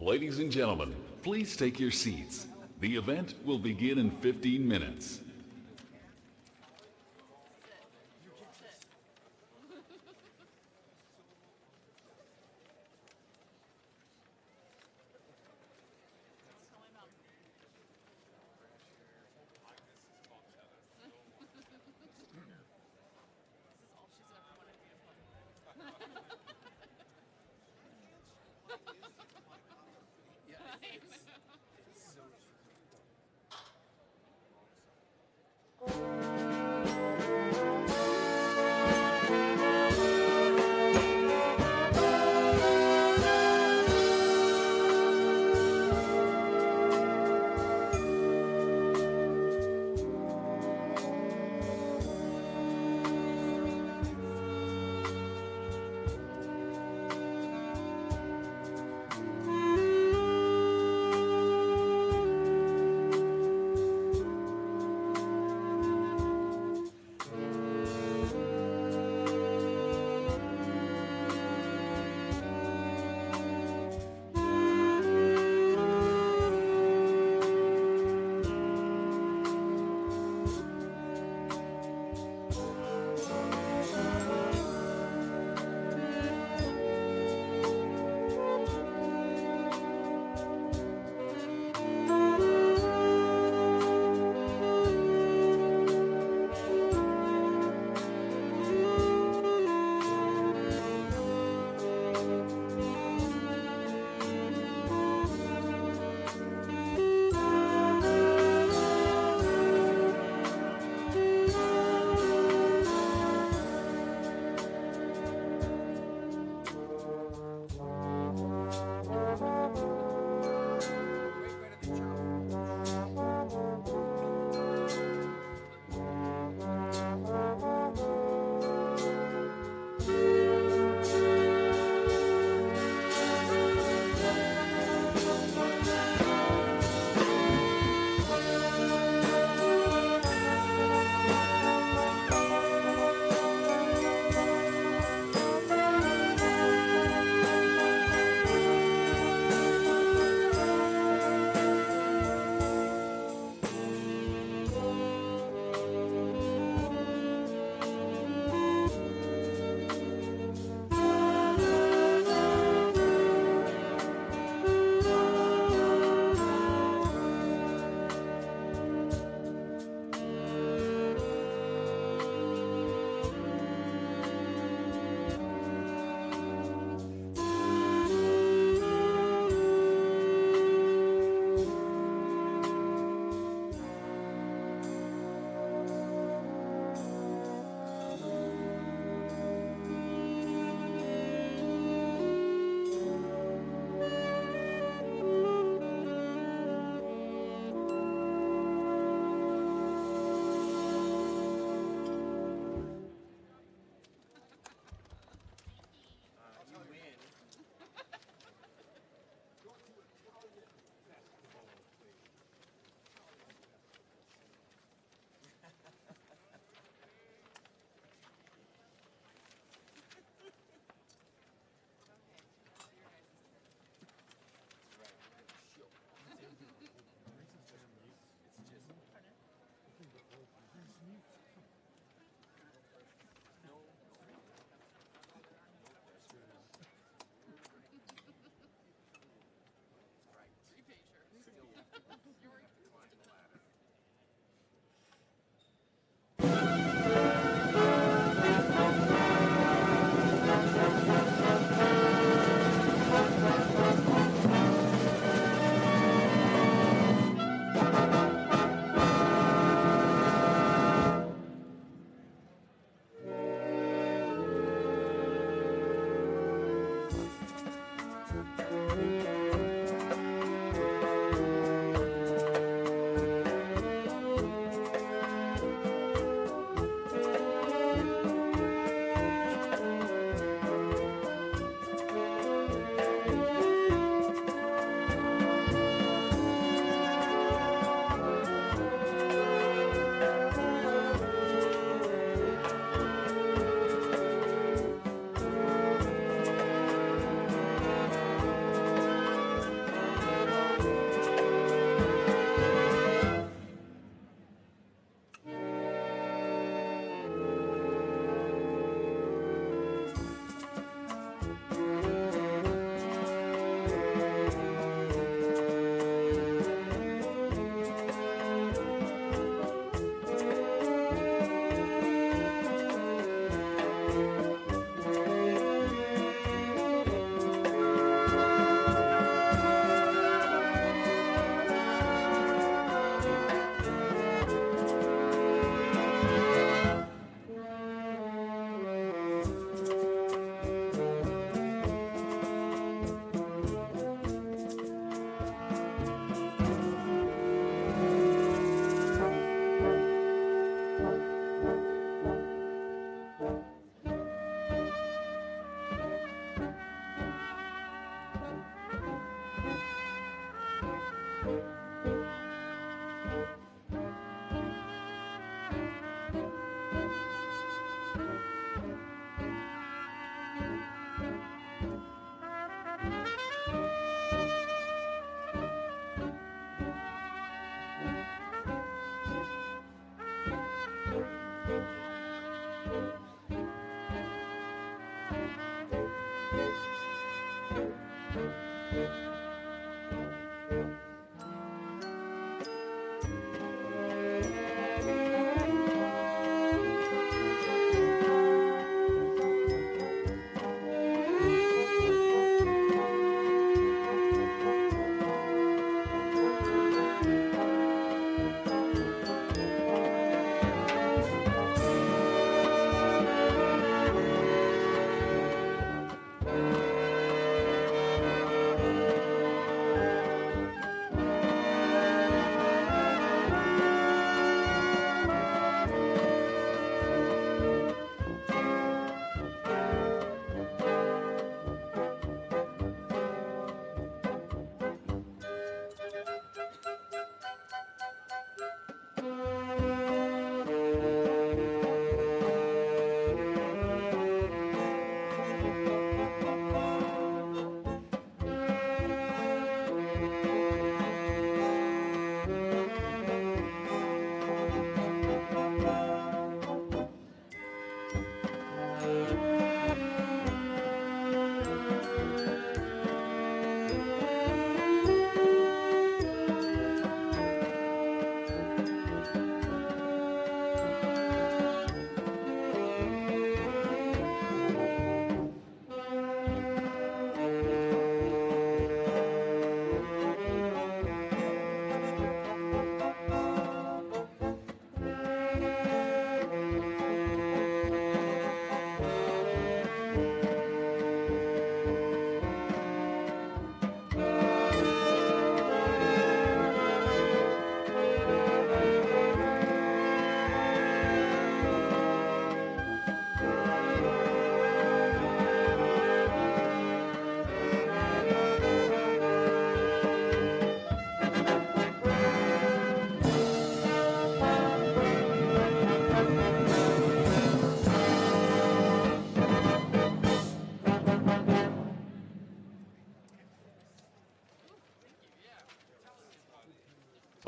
Ladies and gentlemen, please take your seats. The event will begin in 15 minutes.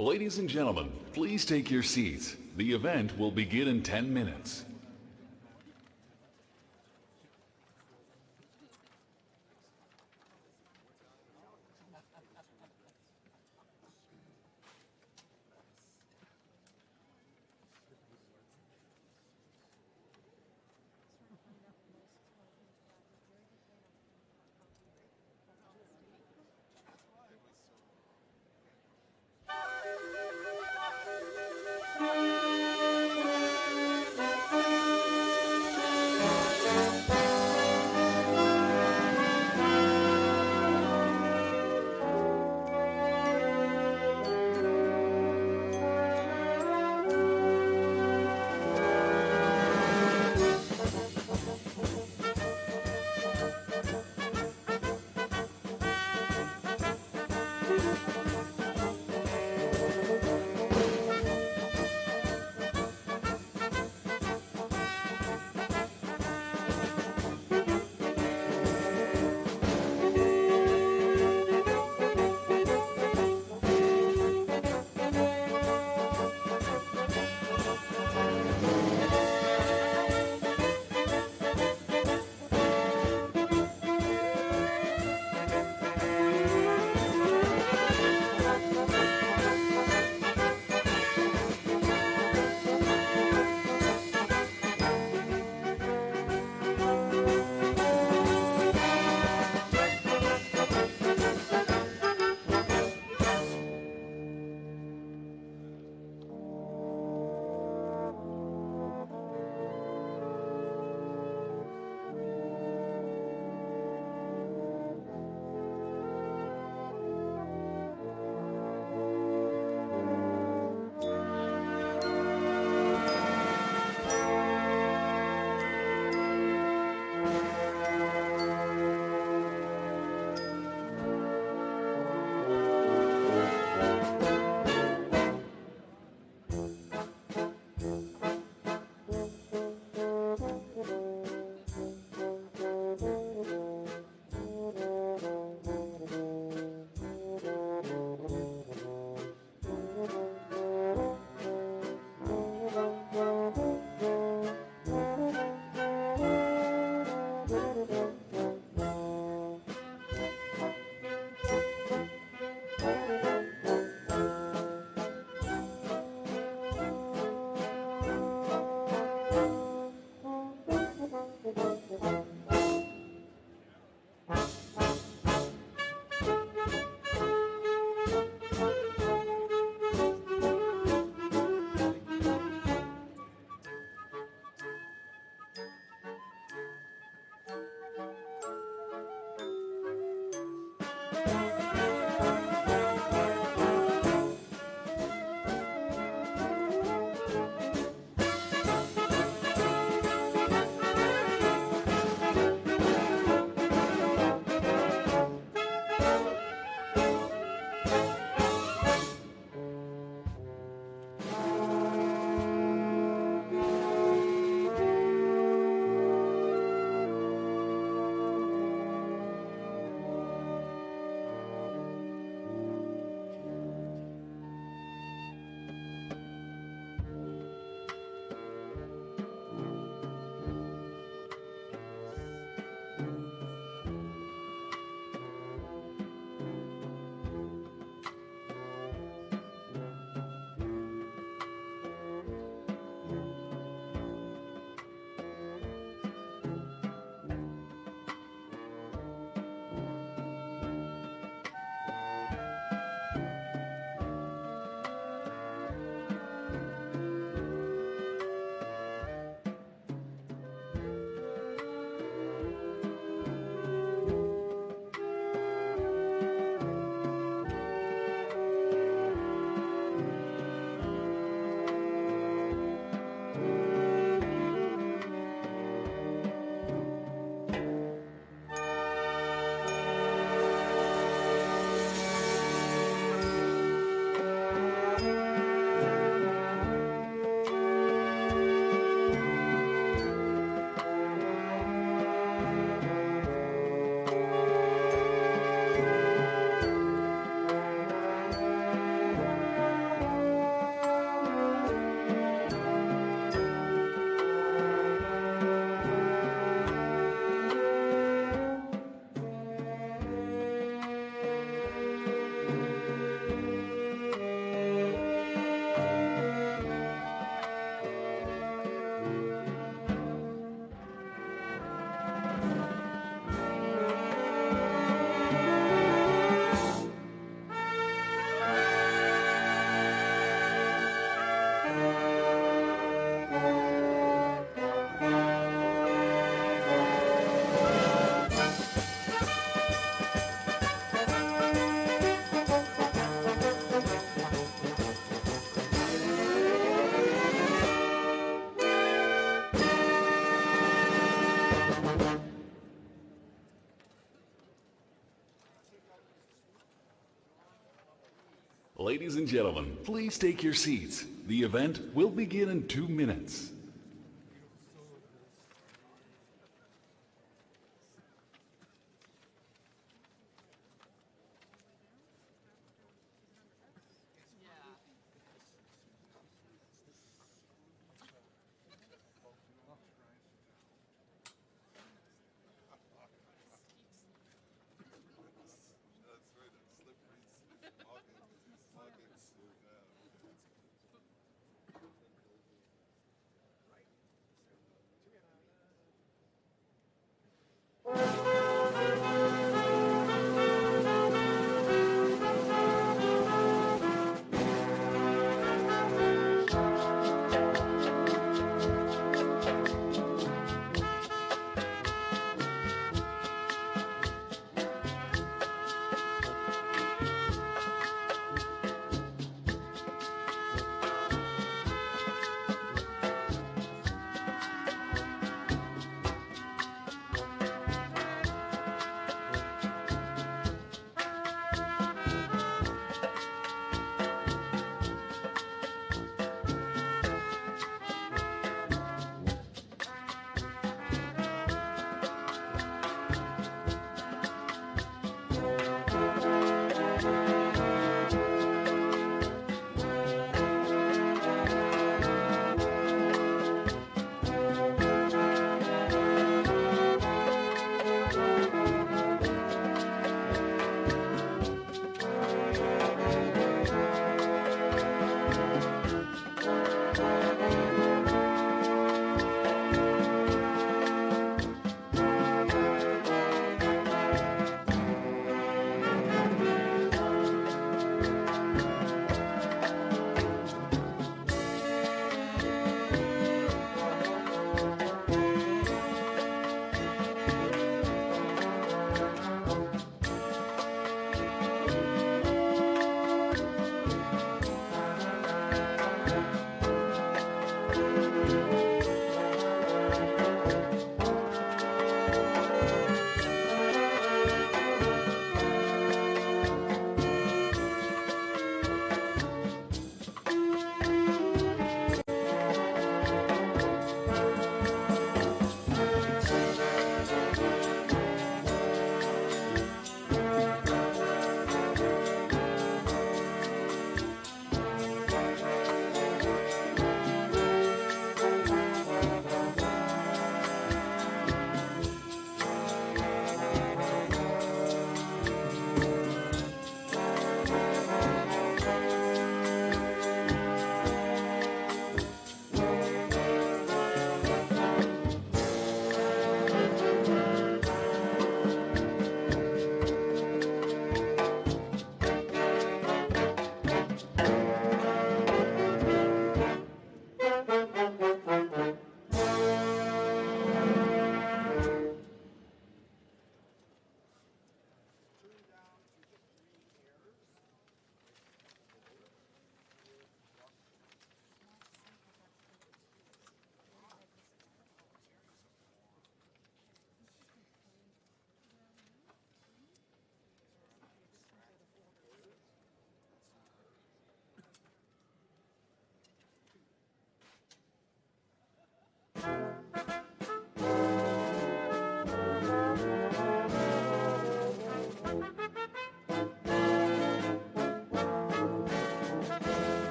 Ladies and gentlemen, please take your seats. The event will begin in 10 minutes. Ladies and gentlemen, please take your seats. The event will begin in 2 minutes.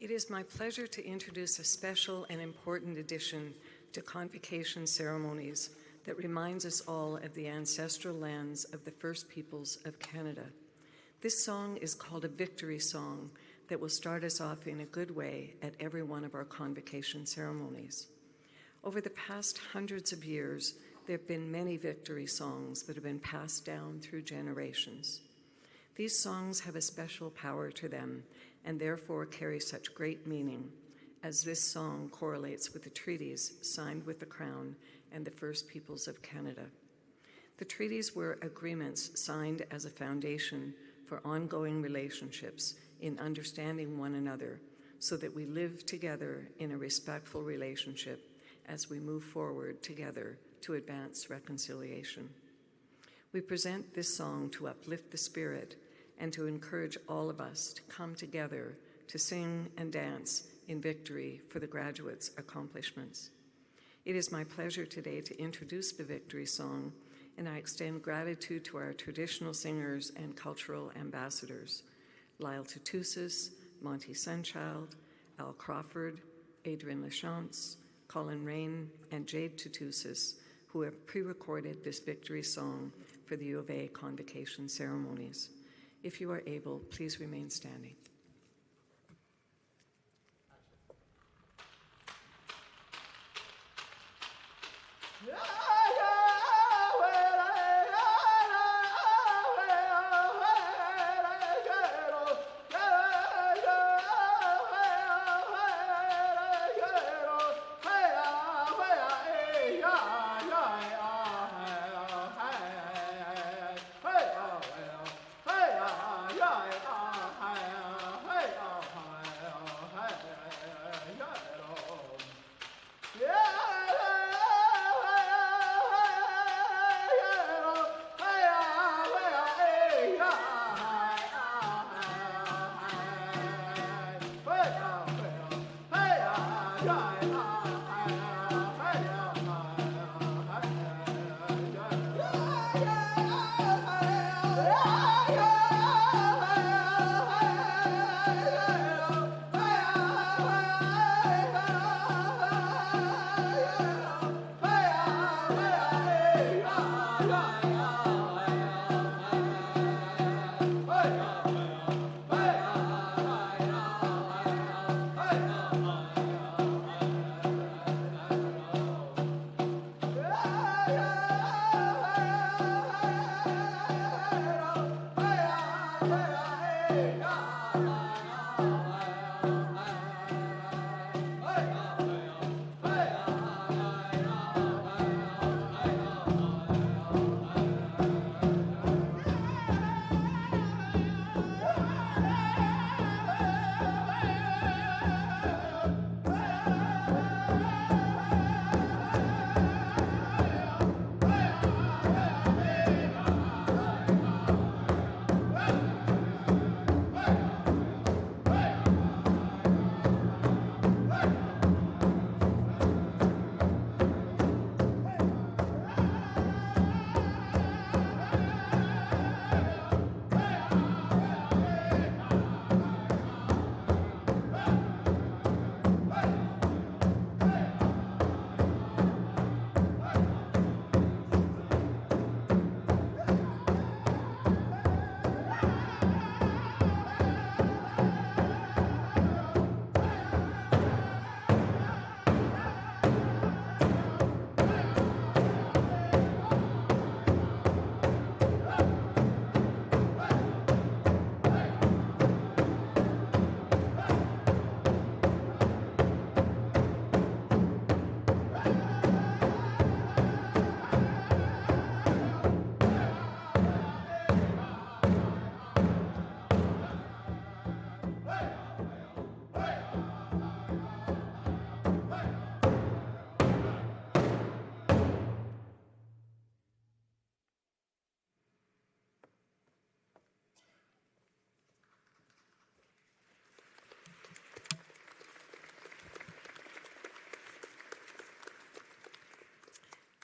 It is my pleasure to introduce a special and important addition to Convocation ceremonies that reminds us all of the ancestral lands of the First Peoples of Canada. This song is called a victory song that will start us off in a good way at every one of our Convocation ceremonies. Over the past hundreds of years, there have been many victory songs that have been passed down through generations. These songs have a special power to them and therefore carry such great meaning, as this song correlates with the treaties signed with the Crown and the First Peoples of Canada. The treaties were agreements signed as a foundation for ongoing relationships in understanding one another so that we live together in a respectful relationship as we move forward together to advance reconciliation. We present this song to uplift the spirit and to encourage all of us to come together to sing and dance in victory for the graduates' accomplishments. It is my pleasure today to introduce the victory song, and I extend gratitude to our traditional singers and cultural ambassadors, Lyle Tutusas, Monty Sunchild, Al Crawford, Adrian Lachance, Colin Rain, and Jade Tutusas, who have pre-recorded this victory song for the U of A Convocation ceremonies. If you are able, please remain standing.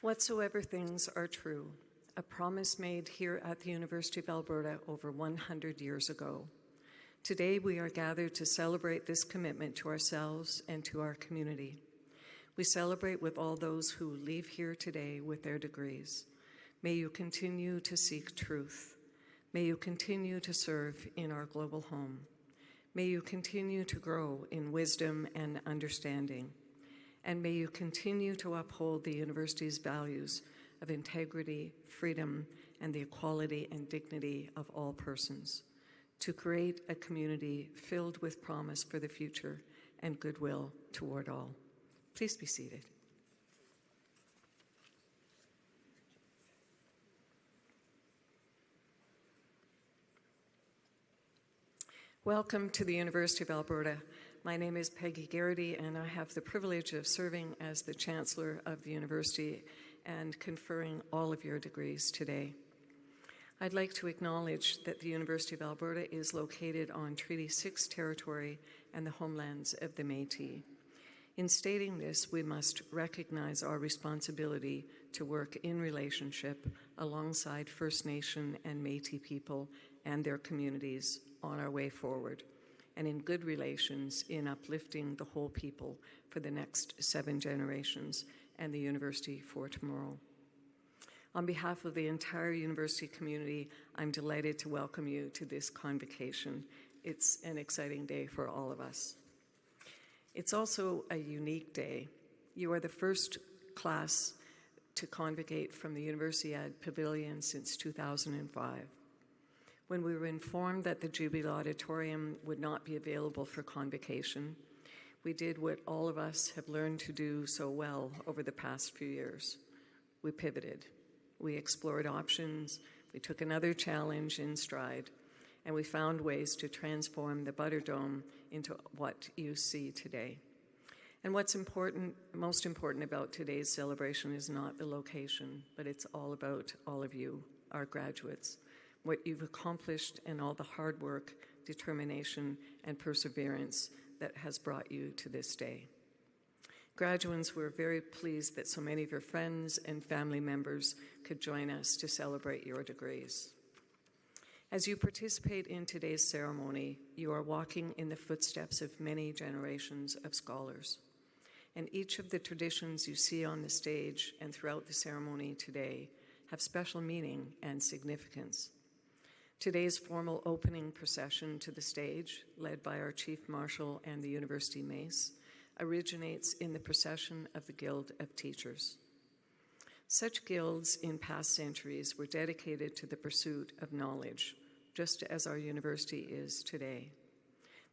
Whatsoever things are true, a promise made here at the University of Alberta over 100 years ago. Today we are gathered to celebrate this commitment to ourselves and to our community. We celebrate with all those who leave here today with their degrees. May you continue to seek truth. May you continue to serve in our global home. May you continue to grow in wisdom and understanding. And may you continue to uphold the university's values of integrity, freedom, and the equality and dignity of all persons, to create a community filled with promise for the future and goodwill toward all. Please be seated. Welcome to the University of Alberta. My name is Peggy Garrity, and I have the privilege of serving as the Chancellor of the University and conferring all of your degrees today. I'd like to acknowledge that the University of Alberta is located on Treaty 6 territory and the homelands of the Métis. In stating this, we must recognize our responsibility to work in relationship alongside First Nation and Métis people and their communities on our way forward, and in good relations in uplifting the whole people for the next 7 generations and the university for tomorrow. On behalf of the entire university community, I'm delighted to welcome you to this convocation. It's an exciting day for all of us. It's also a unique day. You are the first class to convocate from the Universiade Pavilion since 2005. When we were informed that the Jubilee Auditorium would not be available for convocation, we did what all of us have learned to do so well over the past few years. We pivoted. We explored options. We took another challenge in stride, and we found ways to transform the Butterdome into what you see today. And what's most important about today's celebration is not the location, but it's all about all of you, our graduates, what you've accomplished and all the hard work, determination, and perseverance that has brought you to this day. Graduates, we're very pleased that so many of your friends and family members could join us to celebrate your degrees. As you participate in today's ceremony, you are walking in the footsteps of many generations of scholars. And each of the traditions you see on the stage and throughout the ceremony today have special meaning and significance. Today's formal opening procession to the stage, led by our Chief Marshal and the University Mace, originates in the procession of the Guild of Teachers. Such guilds in past centuries were dedicated to the pursuit of knowledge, just as our university is today.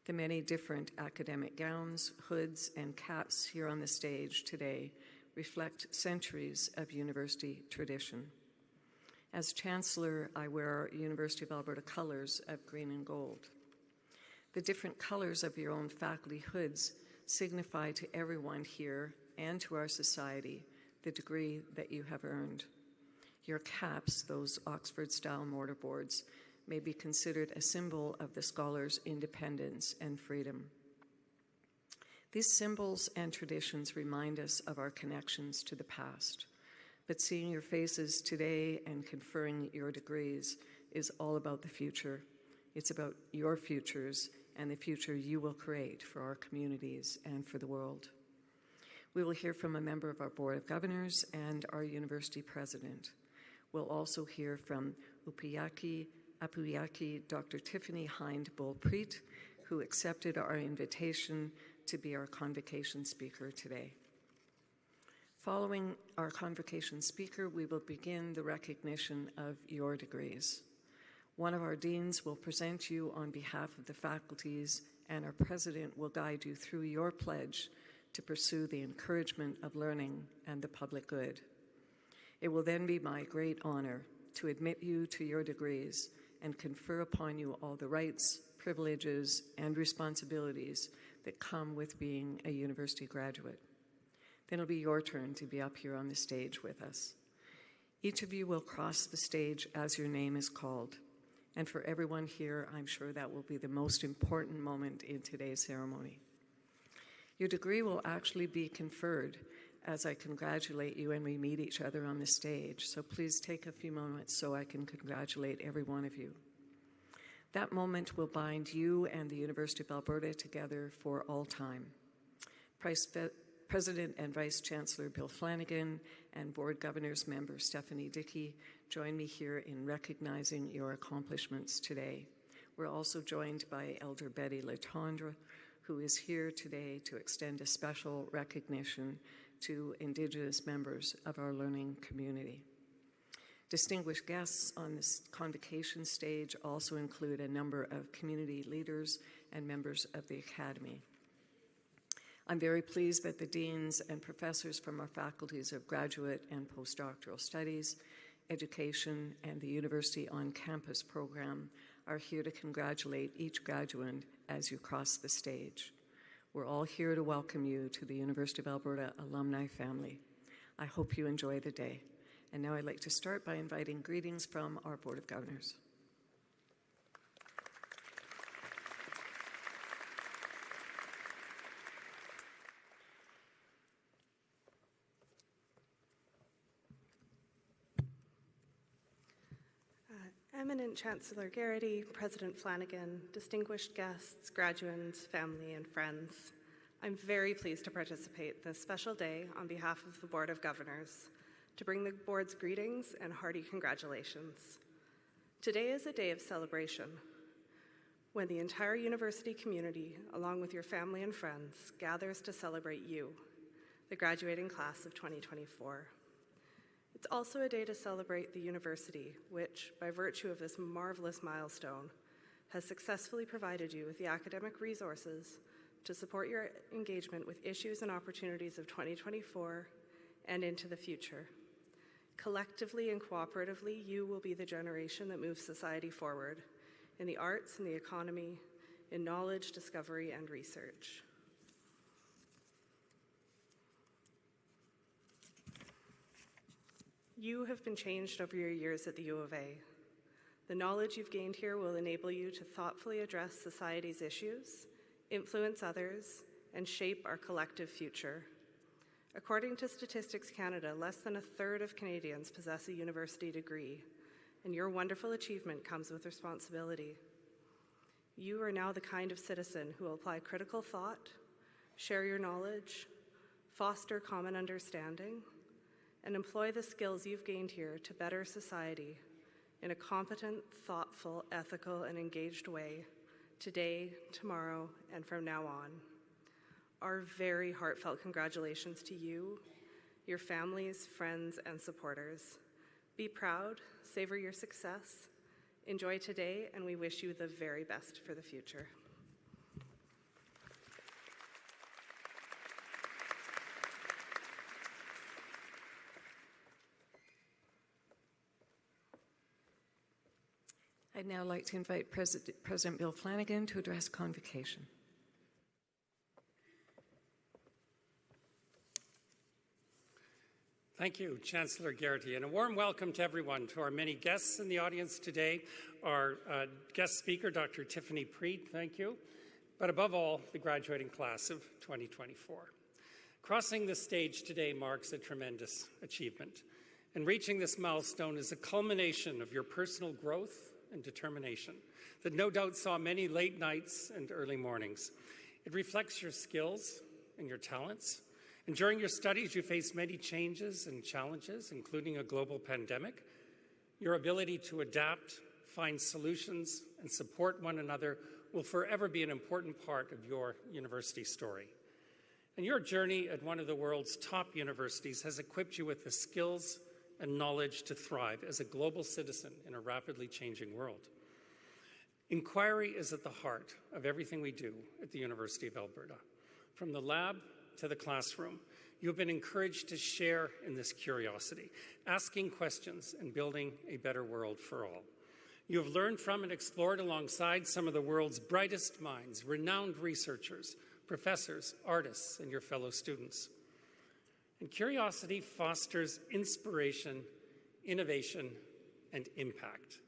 The many different academic gowns, hoods, and caps here on the stage today reflect centuries of university tradition. As Chancellor, I wear our University of Alberta colors of green and gold. The different colors of your own faculty hoods signify to everyone here and to our society the degree that you have earned. Your caps, those Oxford-style mortarboards, may be considered a symbol of the scholar's independence and freedom. These symbols and traditions remind us of our connections to the past. But seeing your faces today and conferring your degrees is all about the future. It's about your futures and the future you will create for our communities and for the world. We will hear from a member of our Board of Governors and our university president. We'll also hear from Apuyaki Dr. Tiffany Hind-Bulpreet, who accepted our invitation to be our convocation speaker today. Following our convocation speaker, we will begin the recognition of your degrees. One of our deans will present you on behalf of the faculties, and our president will guide you through your pledge to pursue the encouragement of learning and the public good. It will then be my great honor to admit you to your degrees and confer upon you all the rights, privileges, and responsibilities that come with being a university graduate. Then it'll be your turn to be up here on the stage with us. Each of you will cross the stage as your name is called. And for everyone here, I'm sure that will be the most important moment in today's ceremony. Your degree will actually be conferred as I congratulate you and we meet each other on the stage. So please take a few moments so I can congratulate every one of you. That moment will bind you and the University of Alberta together for all time. President and Vice Chancellor Bill Flanagan and Board Governors Member Stephanie Dickey join me here in recognizing your accomplishments today. We're also joined by Elder Betty Letendre, who is here today to extend a special recognition to Indigenous members of our learning community. Distinguished guests on this convocation stage also include a number of community leaders and members of the Academy. I'm very pleased that the deans and professors from our faculties of graduate and postdoctoral studies, education, and the University on-campus program are here to congratulate each graduate as you cross the stage. We're all here to welcome you to the University of Alberta alumni family. I hope you enjoy the day. And now I'd like to start by inviting greetings from our Board of Governors. Eminent Chancellor Garrity, President Flanagan, distinguished guests, graduates, family, and friends, I'm very pleased to participate this special day on behalf of the Board of Governors to bring the Board's greetings and hearty congratulations. Today is a day of celebration when the entire university community, along with your family and friends, gathers to celebrate you, the graduating class of 2024. It's also a day to celebrate the university, which, by virtue of this marvelous milestone, has successfully provided you with the academic resources to support your engagement with issues and opportunities of 2024 and into the future. Collectively and cooperatively, you will be the generation that moves society forward in the arts, in the economy, in knowledge, discovery, and research. You have been changed over your years at the U of A. The knowledge you've gained here will enable you to thoughtfully address society's issues, influence others, and shape our collective future. According to Statistics Canada, less than a third of Canadians possess a university degree, and your wonderful achievement comes with responsibility. You are now the kind of citizen who will apply critical thought, share your knowledge, foster common understanding, and employ the skills you've gained here to better society in a competent, thoughtful, ethical, and engaged way today, tomorrow, and from now on. Our very heartfelt congratulations to you, your families, friends, and supporters. Be proud, savor your success, enjoy today, and we wish you the very best for the future. I'd now like to invite President Bill Flanagan to address Convocation. Thank you, Chancellor Garrity, and a warm welcome to everyone, to our many guests in the audience today, our guest speaker, Dr. Tiffany Preet, thank you, but above all, the graduating class of 2024. Crossing the stage today marks a tremendous achievement, and reaching this milestone is a culmination of your personal growth and determination that no doubt saw many late nights and early mornings. It reflects your skills and your talents. And during your studies, you faced many changes and challenges, including a global pandemic. Your ability to adapt, find solutions, and support one another will forever be an important part of your university story. And your journey at one of the world's top universities has equipped you with the skills and knowledge to thrive as a global citizen in a rapidly changing world. Inquiry is at the heart of everything we do at the University of Alberta. From the lab to the classroom, you have been encouraged to share in this curiosity, asking questions and building a better world for all. You have learned from and explored alongside some of the world's brightest minds, renowned researchers, professors, artists, and your fellow students. And curiosity fosters inspiration, innovation, and impact.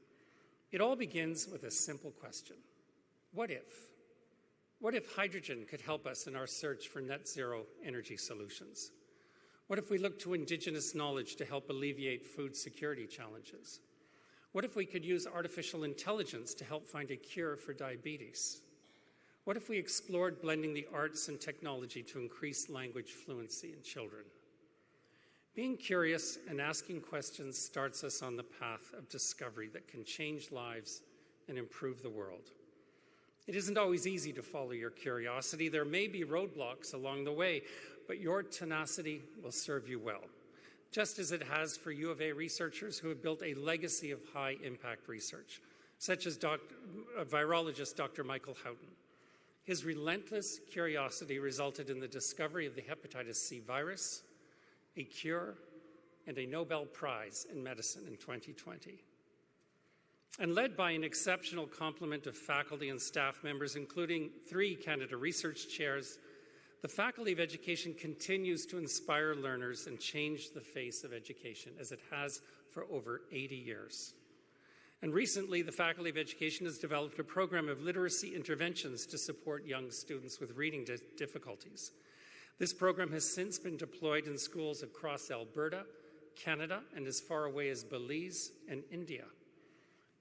It all begins with a simple question. What if? What if hydrogen could help us in our search for net zero energy solutions? What if we look to Indigenous knowledge to help alleviate food security challenges? What if we could use artificial intelligence to help find a cure for diabetes? What if we explored blending the arts and technology to increase language fluency in children? Being curious and asking questions starts us on the path of discovery that can change lives and improve the world. It isn't always easy to follow your curiosity. There may be roadblocks along the way, but your tenacity will serve you well, just as it has for U of A researchers who have built a legacy of high-impact research, such as virologist Dr. Michael Houghton. His relentless curiosity resulted in the discovery of the hepatitis C virus, a cure, and a Nobel Prize in Medicine in 2020. And led by an exceptional complement of faculty and staff members, including 3 Canada Research Chairs, the Faculty of Education continues to inspire learners and change the face of education, as it has for over 80 years. And recently, the Faculty of Education has developed a program of literacy interventions to support young students with reading difficulties. This program has since been deployed in schools across Alberta, Canada, and as far away as Belize and India.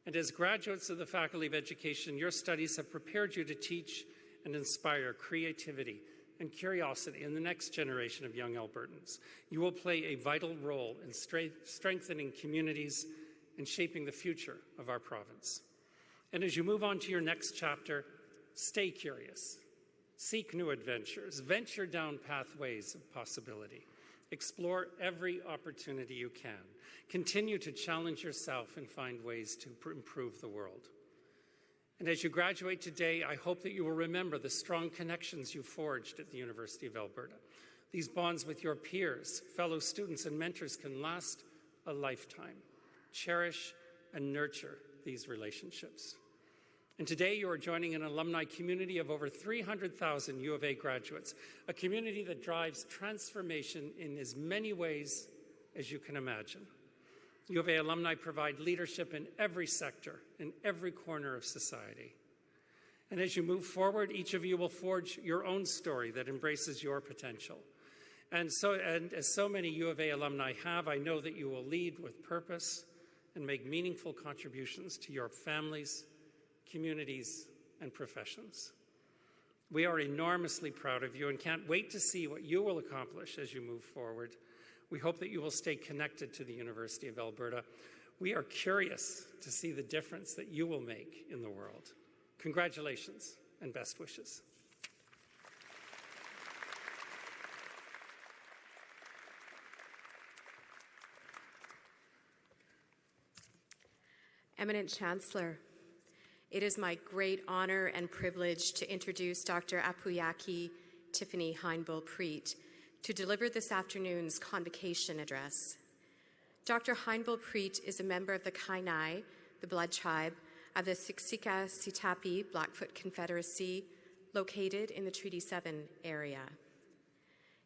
And as graduates of the Faculty of Education, your studies have prepared you to teach and inspire creativity and curiosity in the next generation of young Albertans. You will play a vital role in strengthening communities and shaping the future of our province. And as you move on to your next chapter, stay curious, seek new adventures, venture down pathways of possibility, explore every opportunity you can, continue to challenge yourself and find ways to improve the world. And as you graduate today, I hope that you will remember the strong connections you forged at the University of Alberta. These bonds with your peers, fellow students, and mentors can last a lifetime. Cherish and nurture these relationships. And today you are joining an alumni community of over 300,000 U of A graduates, a community that drives transformation in as many ways as you can imagine. U of A alumni provide leadership in every sector, in every corner of society. And as you move forward, each of you will forge your own story that embraces your potential. And as so many U of A alumni have, I know that you will lead with purpose and make meaningful contributions to your families, communities, and professions. We are enormously proud of you and can't wait to see what you will accomplish as you move forward. We hope that you will stay connected to the University of Alberta. We are curious to see the difference that you will make in the world. Congratulations and best wishes. Eminent Chancellor, it is my great honor and privilege to introduce Dr. Apuyaki Tiffany Heinbull-Preet to deliver this afternoon's Convocation address. Dr. Heinbull-Preet is a member of the Kainai, the blood tribe, of the Siksika-Sitapi Blackfoot Confederacy, located in the Treaty 7 area.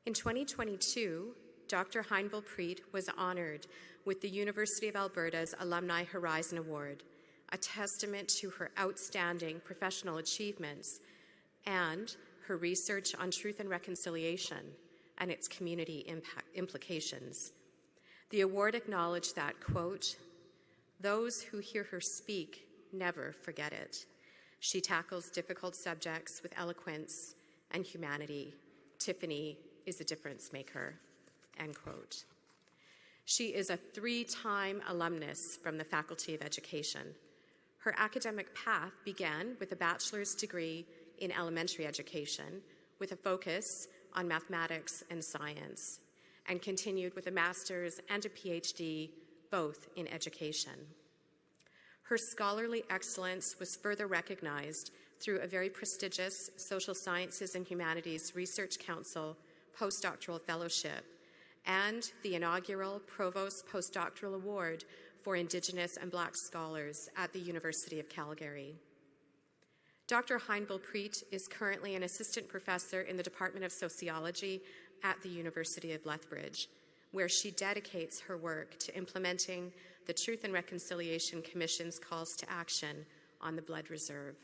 In 2022, Dr. Heinbull-Preet was honored with the University of Alberta's Alumni Horizon Award, a testament to her outstanding professional achievements and her research on truth and reconciliation and its community implications. The award acknowledged that, quote, "Those who hear her speak never forget it. She tackles difficult subjects with eloquence and humanity. Tiffany is a difference maker," end quote. She is a 3-time alumnus from the Faculty of Education. Her academic path began with a bachelor's degree in elementary education with a focus on mathematics and science, and continued with a master's and a PhD, both in education. Her scholarly excellence was further recognized through a very prestigious Social Sciences and Humanities Research Council postdoctoral fellowship and the inaugural Provost Postdoctoral Award for Indigenous and Black Scholars at the University of Calgary. Dr. Heinbull-Preet is currently an assistant professor in the Department of Sociology at the University of Lethbridge, where she dedicates her work to implementing the Truth and Reconciliation Commission's calls to action on the Blood Reserve.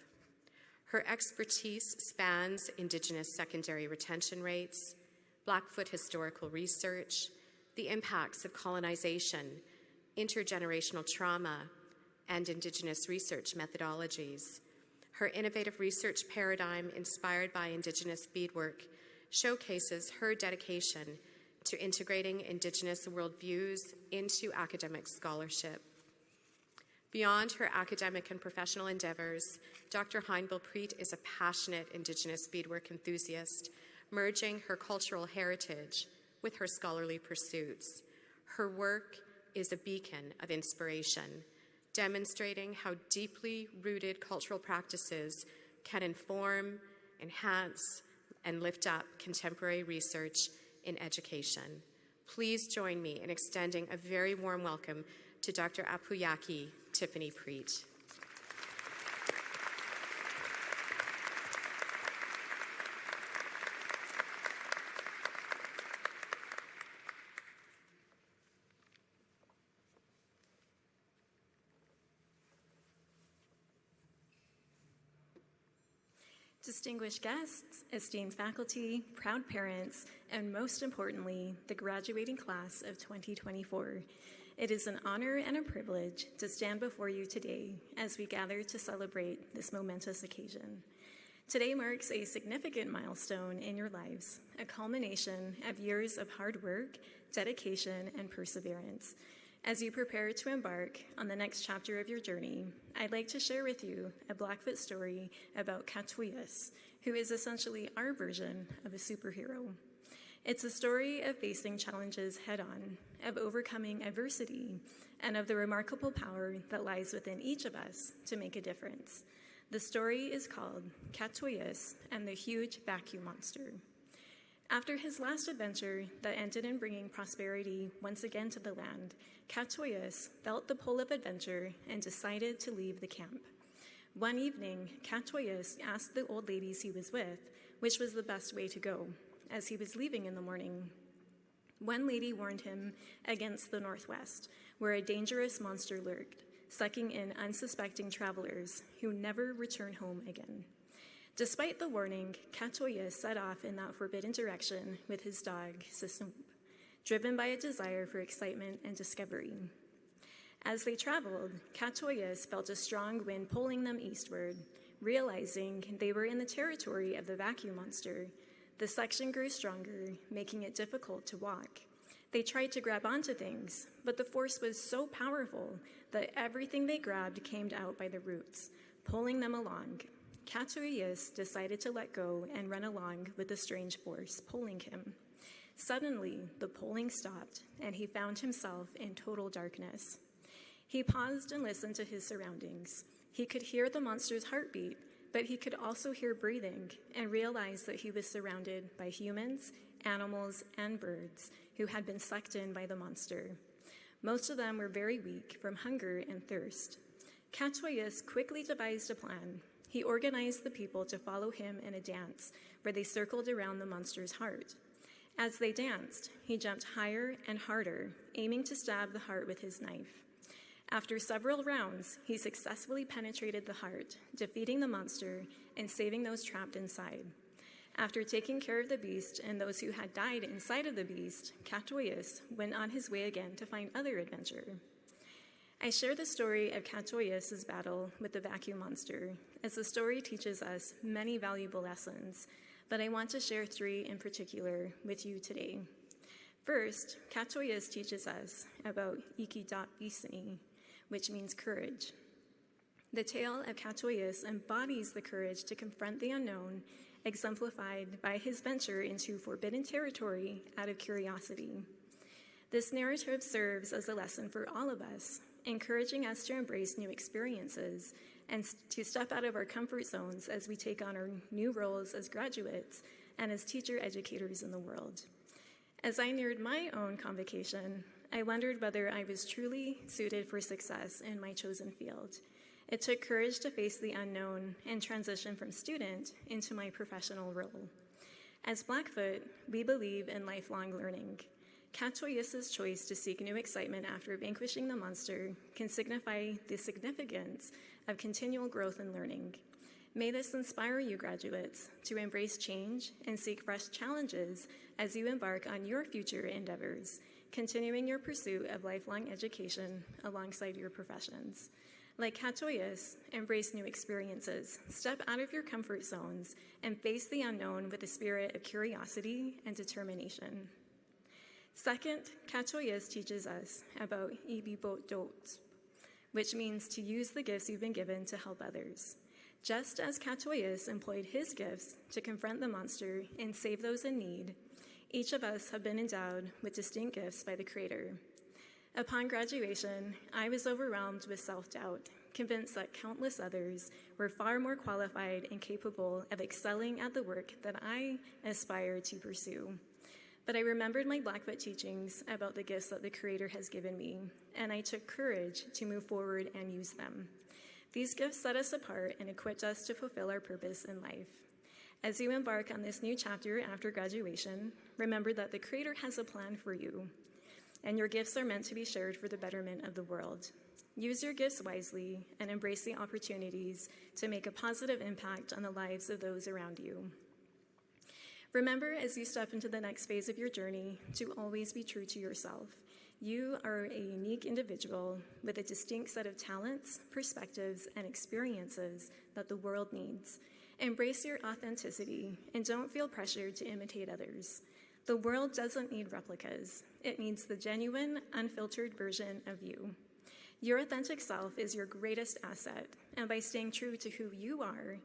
Her expertise spans Indigenous secondary retention rates, Blackfoot historical research, the impacts of colonization, intergenerational trauma, and Indigenous research methodologies. Her innovative research paradigm, inspired by Indigenous beadwork, showcases her dedication to integrating Indigenous worldviews into academic scholarship. Beyond her academic and professional endeavors, Dr. Heinbel-Preet is a passionate Indigenous beadwork enthusiast, merging her cultural heritage with her scholarly pursuits. Her work is a beacon of inspiration, demonstrating how deeply rooted cultural practices can inform, enhance, and lift up contemporary research in education. Please join me in extending a very warm welcome to Dr. Apuyaki Tiffany Preet. Distinguished guests, esteemed faculty, proud parents, and most importantly, the graduating class of 2024. It is an honor and a privilege to stand before you today as we gather to celebrate this momentous occasion. Today marks a significant milestone in your lives, a culmination of years of hard work, dedication, and perseverance. As you prepare to embark on the next chapter of your journey, I'd like to share with you a Blackfoot story about Katwiyas, who is essentially our version of a superhero. It's a story of facing challenges head-on, of overcoming adversity, and of the remarkable power that lies within each of us to make a difference. The story is called Katwiyas and the Huge Vacuum Monster. After his last adventure that ended in bringing prosperity once again to the land, Katwiyas felt the pull of adventure and decided to leave the camp. One evening, Katwiyas asked the old ladies he was with which was the best way to go, as he was leaving in the morning. One lady warned him against the northwest, where a dangerous monster lurked, sucking in unsuspecting travelers who never return home again. Despite the warning, Katwiyas set off in that forbidden direction with his dog, Sisnoop, driven by a desire for excitement and discovery. As they traveled, Katwiyas felt a strong wind pulling them eastward. Realizing they were in the territory of the vacuum monster, the suction grew stronger, making it difficult to walk. They tried to grab onto things, but the force was so powerful that everything they grabbed came out by the roots, pulling them along. Katwiyas decided to let go and run along with the strange force pulling him. Suddenly, the pulling stopped, and he found himself in total darkness. He paused and listened to his surroundings. He could hear the monster's heartbeat, but he could also hear breathing and realized that he was surrounded by humans, animals, and birds who had been sucked in by the monster. Most of them were very weak from hunger and thirst. Katwiyas quickly devised a plan. He organized the people to follow him in a dance where they circled around the monster's heart. As they danced, he jumped higher and harder, aiming to stab the heart with his knife. After several rounds, he successfully penetrated the heart, defeating the monster and saving those trapped inside. After taking care of the beast and those who had died inside of the beast, Katwiyas went on his way again to find other adventure. I share the story of Katwiyas' battle with the vacuum monster, as the story teaches us many valuable lessons, but I want to share 3 in particular with you today. First, Katwiyas teaches us about Ikidap'isni, which means courage. The tale of Katwiyas embodies the courage to confront the unknown, exemplified by his venture into forbidden territory out of curiosity. This narrative serves as a lesson for all of us, encouraging us to embrace new experiences and to step out of our comfort zones as we take on our new roles as graduates and as teacher educators in the world. As I neared my own convocation, I wondered whether I was truly suited for success in my chosen field. It took courage to face the unknown and transition from student into my professional role. As Blackfoot, we believe in lifelong learning. Katwiyas' choice to seek new excitement after vanquishing the monster can signify the significance of continual growth and learning. May this inspire you, graduates, to embrace change and seek fresh challenges as you embark on your future endeavors, continuing your pursuit of lifelong education alongside your professions. Like Katoyas, embrace new experiences, step out of your comfort zones, and face the unknown with a spirit of curiosity and determination. Second, Katoyas teaches us about ibibot, which means to use the gifts you've been given to help others. Just as Katoyas employed his gifts to confront the monster and save those in need, each of us have been endowed with distinct gifts by the Creator. Upon graduation, I was overwhelmed with self-doubt, convinced that countless others were far more qualified and capable of excelling at the work that I aspired to pursue. But I remembered my Blackfoot teachings about the gifts that the Creator has given me, and I took courage to move forward and use them. These gifts set us apart and equipped us to fulfill our purpose in life. As you embark on this new chapter after graduation, remember that the Creator has a plan for you, and your gifts are meant to be shared for the betterment of the world. Use your gifts wisely and embrace the opportunities to make a positive impact on the lives of those around you. Remember, as you step into the next phase of your journey, to always be true to yourself. You are a unique individual with a distinct set of talents, perspectives, and experiences that the world needs. Embrace your authenticity and don't feel pressured to imitate others. The world doesn't need replicas. It needs the genuine, unfiltered version of you. Your authentic self is your greatest asset, and by staying true to who you are,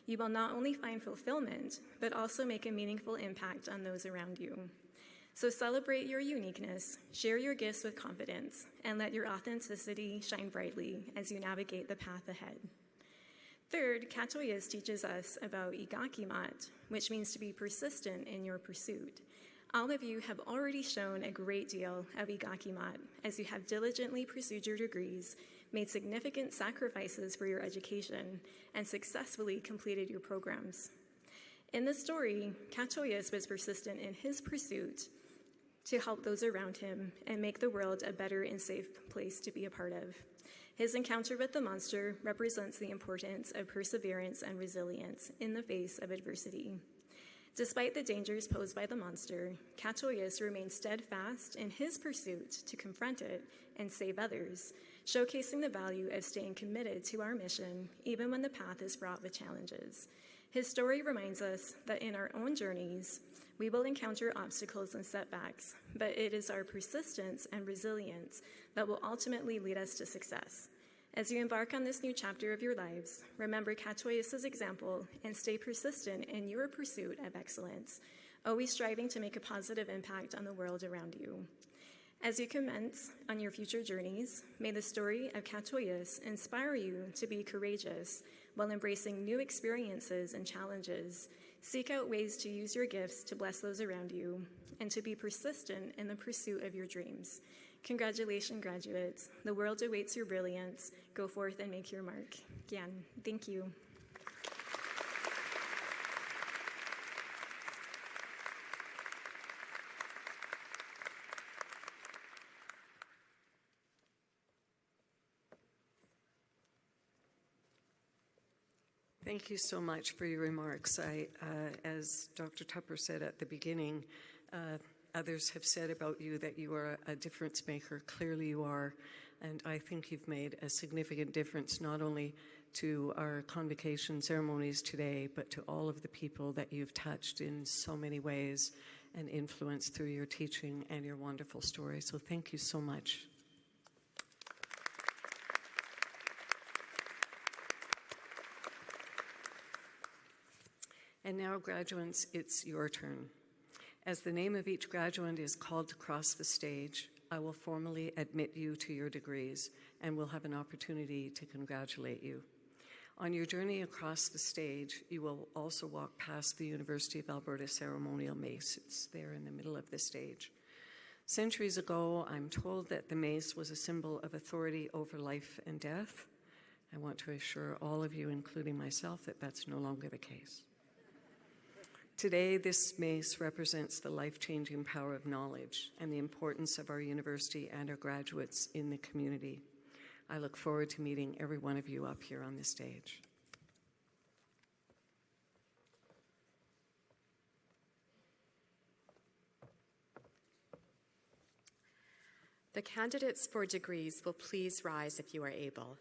you will not only find fulfillment, but also make a meaningful impact on those around you. So celebrate your uniqueness, share your gifts with confidence, and let your authenticity shine brightly as you navigate the path ahead. Third, Katoyas teaches us about igakimat, which means to be persistent in your pursuit. All of you have already shown a great deal of igakimat as you have diligently pursued your degrees, made significant sacrifices for your education, and successfully completed your programs. In the story, Katoyas was persistent in his pursuit to help those around him and make the world a better and safe place to be a part of. His encounter with the monster represents the importance of perseverance and resilience in the face of adversity. Despite the dangers posed by the monster, Katoyas remained steadfast in his pursuit to confront it and save others, showcasing the value of staying committed to our mission even when the path is fraught with challenges. His story reminds us that in our own journeys, we will encounter obstacles and setbacks, but it is our persistence and resilience that will ultimately lead us to success. As you embark on this new chapter of your lives, remember Katoyas' example and stay persistent in your pursuit of excellence, always striving to make a positive impact on the world around you. As you commence on your future journeys, may the story of Katoyas inspire you to be courageous while embracing new experiences and challenges. Seek out ways to use your gifts to bless those around you and to be persistent in the pursuit of your dreams. Congratulations, graduates. The world awaits your brilliance. Go forth and make your mark. Again, thank you. Thank you so much for your remarks. As Dr. Tupper said at the beginning, others have said about you that you are a difference maker. Clearly you are, and I think you've made a significant difference not only to our convocation ceremonies today, but to all of the people that you've touched in so many ways and influenced through your teaching and your wonderful story. So thank you so much. And now, graduates, it's your turn. As the name of each graduate is called to cross the stage, I will formally admit you to your degrees and will have an opportunity to congratulate you. On your journey across the stage, you will also walk past the University of Alberta ceremonial mace. It's there in the middle of the stage. Centuries ago, I'm told that the mace was a symbol of authority over life and death. I want to assure all of you, including myself, that that's no longer the case. Today, this mace represents the life-changing power of knowledge and the importance of our university and our graduates in the community. I look forward to meeting every one of you up here on the stage. The candidates for degrees will please rise if you are able.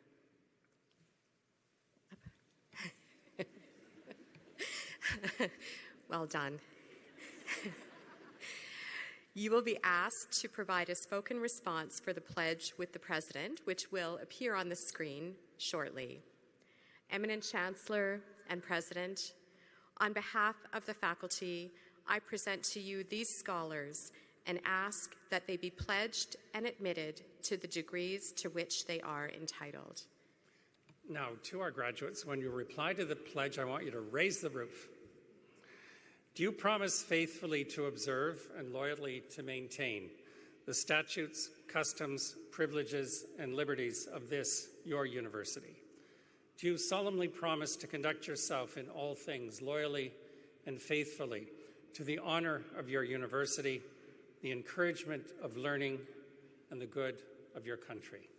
Well done. You will be asked to provide a spoken response for the pledge with the President, which will appear on the screen shortly. Eminent Chancellor and President, on behalf of the faculty, I present to you these scholars and ask that they be pledged and admitted to the degrees to which they are entitled. Now, to our graduates, when you reply to the pledge, I want you to raise the roof. Do you promise faithfully to observe and loyally to maintain the statutes, customs, privileges, and liberties of this, your university? Do you solemnly promise to conduct yourself in all things loyally and faithfully to the honor of your university, the encouragement of learning, and the good of your country?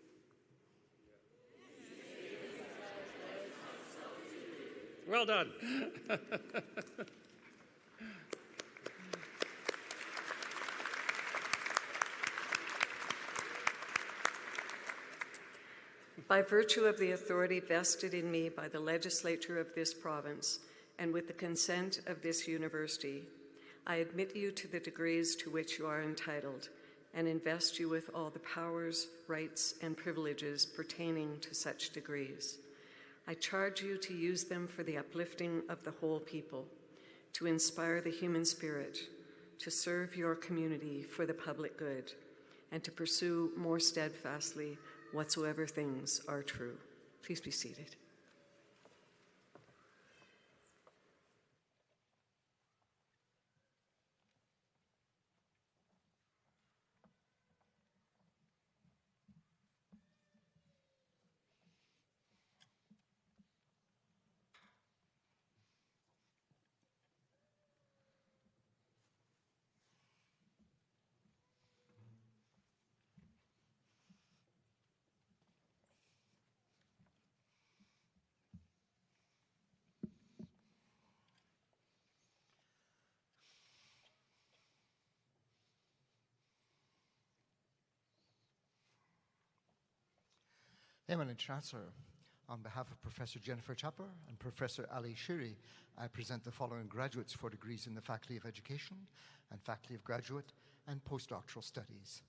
Well done. By virtue of the authority vested in me by the legislature of this province and with the consent of this university, I admit you to the degrees to which you are entitled and invest you with all the powers, rights, and privileges pertaining to such degrees. I charge you to use them for the uplifting of the whole people, to inspire the human spirit, to serve your community for the public good, and to pursue more steadfastly whatsoever things are true. Please be seated. Eminent Chancellor, on behalf of Professor Jennifer Chapper and Professor Ali Shiri, I present the following graduates for degrees in the Faculty of Education and Faculty of Graduate and Postdoctoral Studies.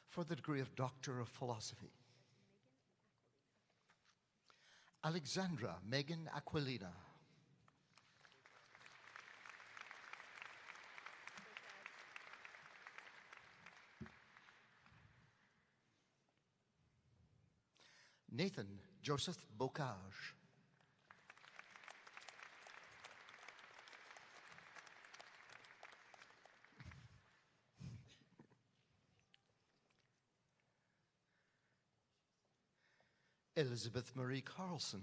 For the degree of Doctor of Philosophy, Alexandra Megan Aquilina. Nathan Joseph Bocage. Elizabeth Marie Carlson.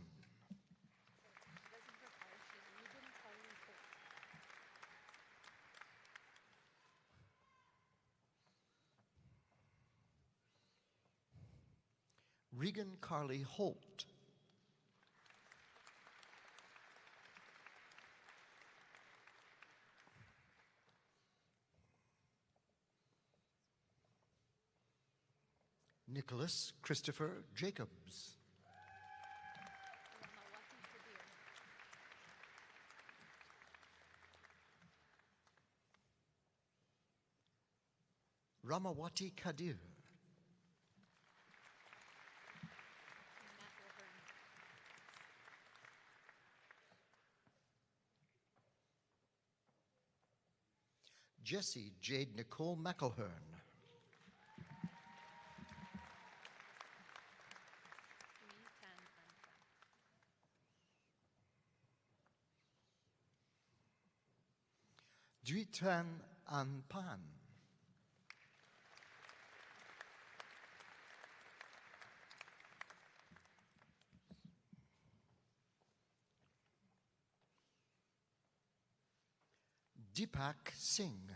Regan Carly Holt. Nicholas Christopher Jacobs. Ramawati Kadir. Jessie Jade Nicole McElhern. Duitan Anpan. Deepak Singh.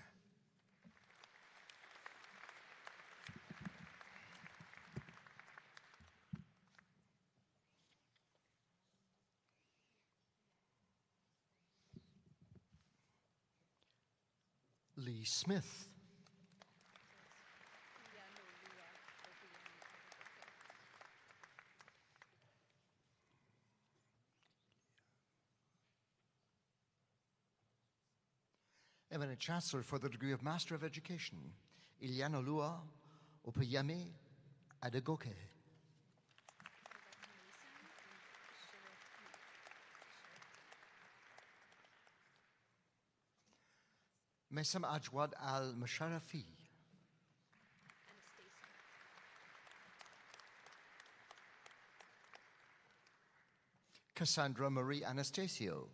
Lee Smith. Eminent Chancellor for the degree of Master of Education, Ilianolua Opeyemi Adegoke. Mesam Ajwad Al-Masharafi. Cassandra Marie Anastasio.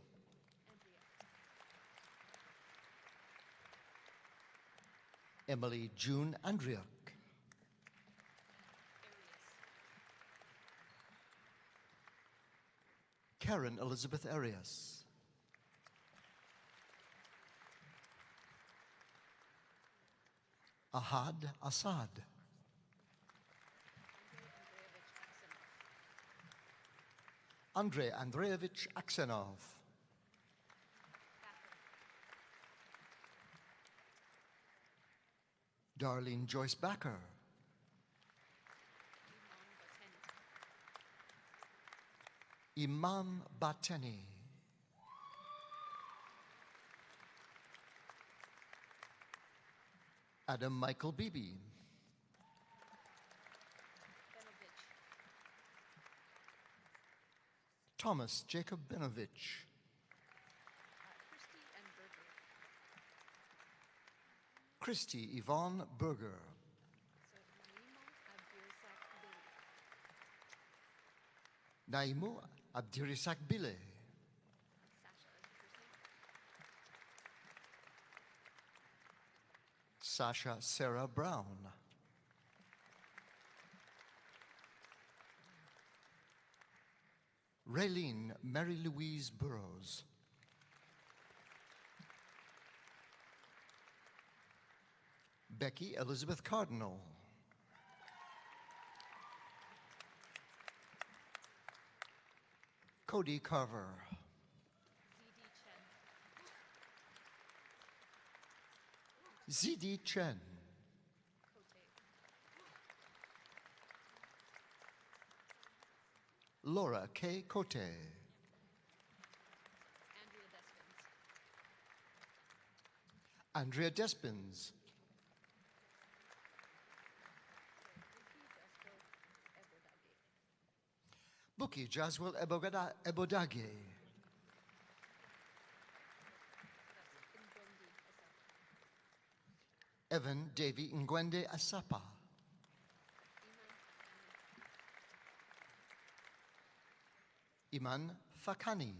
Emily June Andriuk. Karen Elizabeth Arias. Ahad Assad. Andrei Andreevich Aksenov. Darlene Joyce Backer. Imam Bateni. Adam Michael Beebe. Thomas Jacob Benovich. Christy Yvonne Berger. Naimu Abdirisak Bile. Sasha Sarah Brown. Raylene Mary Louise Burrows. Becky Elizabeth Cardinal. Cody Carver. Zidi Chen. Laura K. Cote. Andrea Despins. Buki Jaswell Ebodage. Evan Davy Ngwende Asapa. Iman Fakani.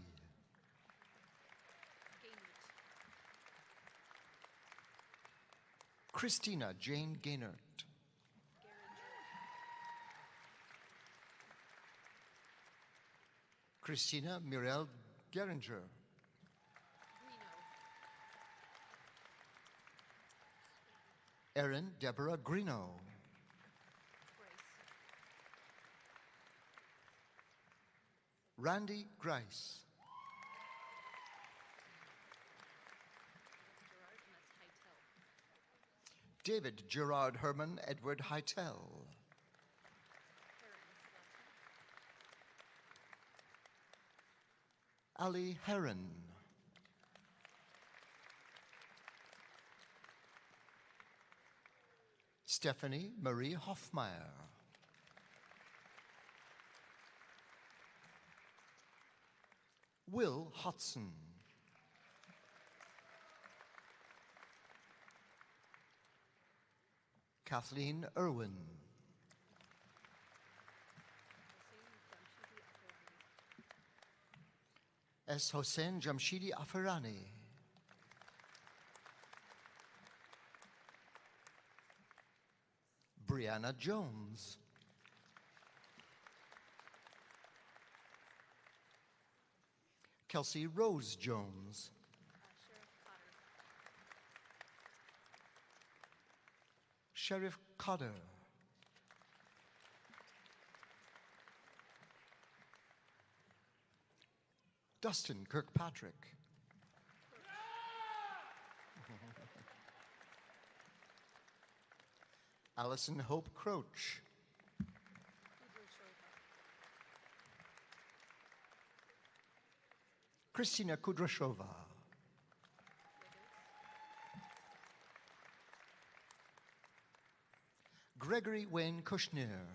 Christina Jane Gaynert. Christina Mirel Geringer. Erin Deborah Greeno. Randy Grice. David Gerard Herman Edward Heitel. Ali Heron. Stephanie Marie Hoffmeyer. Will Hudson. Kathleen Irwin. S. Hossein Jamshidi Afarani. Brianna Jones. Kelsey Rose Jones. Sheriff Cotter. Dustin Kirkpatrick. Allison Hope Croach. Christina Kudrashova. Gregory Wayne Kushner.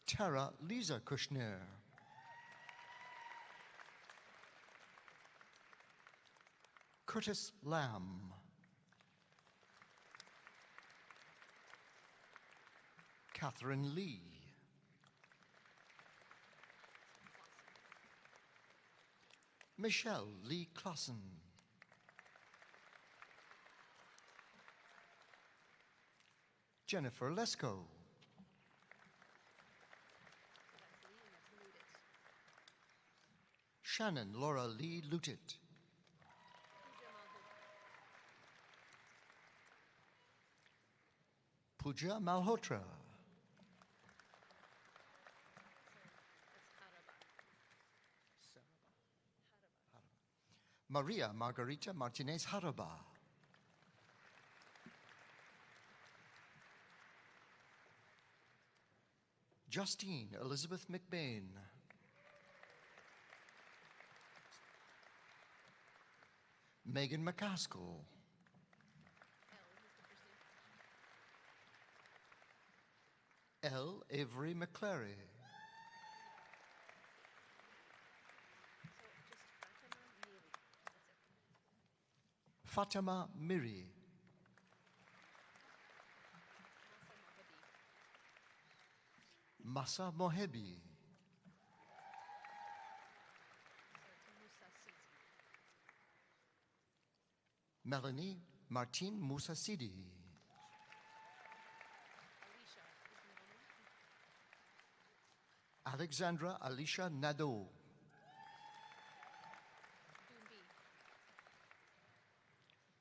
Tara Lisa Kushner. Curtis Lamb. Catherine Lee. Michelle Lee Clausen. Jennifer Lesko. Shannon Laura Lee Lutit. Pooja Malhotra. Maria Margarita Martinez Haraba. Justine Elizabeth McBain. Megan McCaskill. L. Avery McClary. Fatima Miri. Masa Mohebi. Melanie Martine Musa Sidi. Alexandra Alicia Nadeau.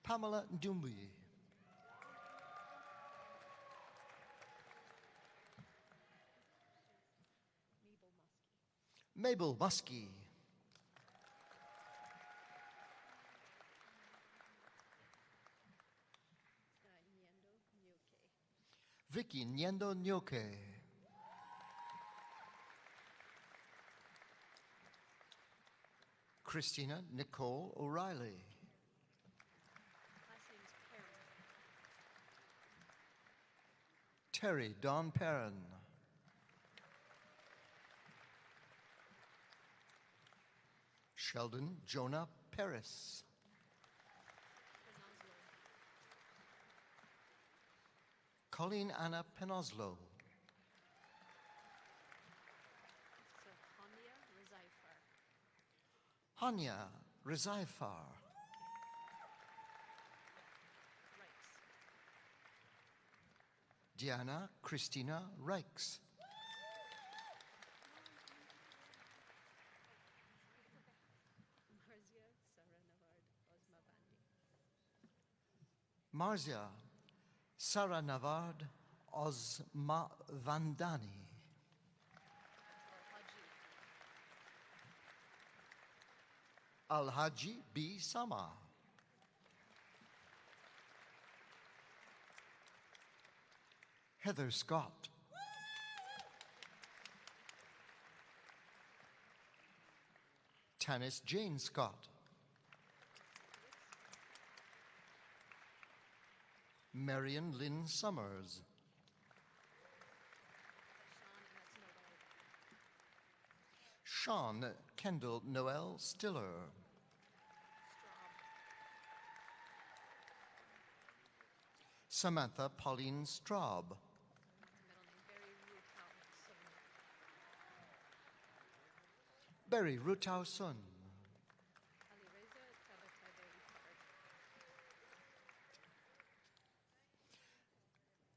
Pamela Ndumbi. Mabel Muskie. Vicky Nyendo Nyoke. Christina Nicole O'Reilly. Terry Don Perrin. Sheldon Jonah Paris. Colleen Anna Penoslow. Hanya Rezaifar. Diana Christina Reichs. Marzia Sara Navard Ozma Vandani. Alhaji B. Sama. Heather Scott. Tanis Jane Scott. Marion Lynn Summers. Sean Kendall Noel Stiller. Samantha Pauline Straub. Berry Rutau Sun.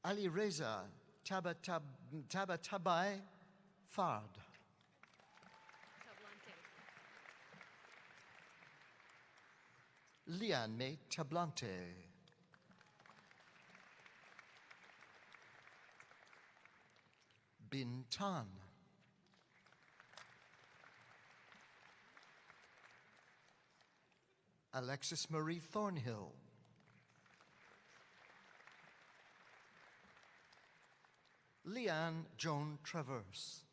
Ali Reza Tabatabai Fard. Lian May Tablante. Bin Tan. Alexis Marie Thornhill. Leanne Joan Traverse.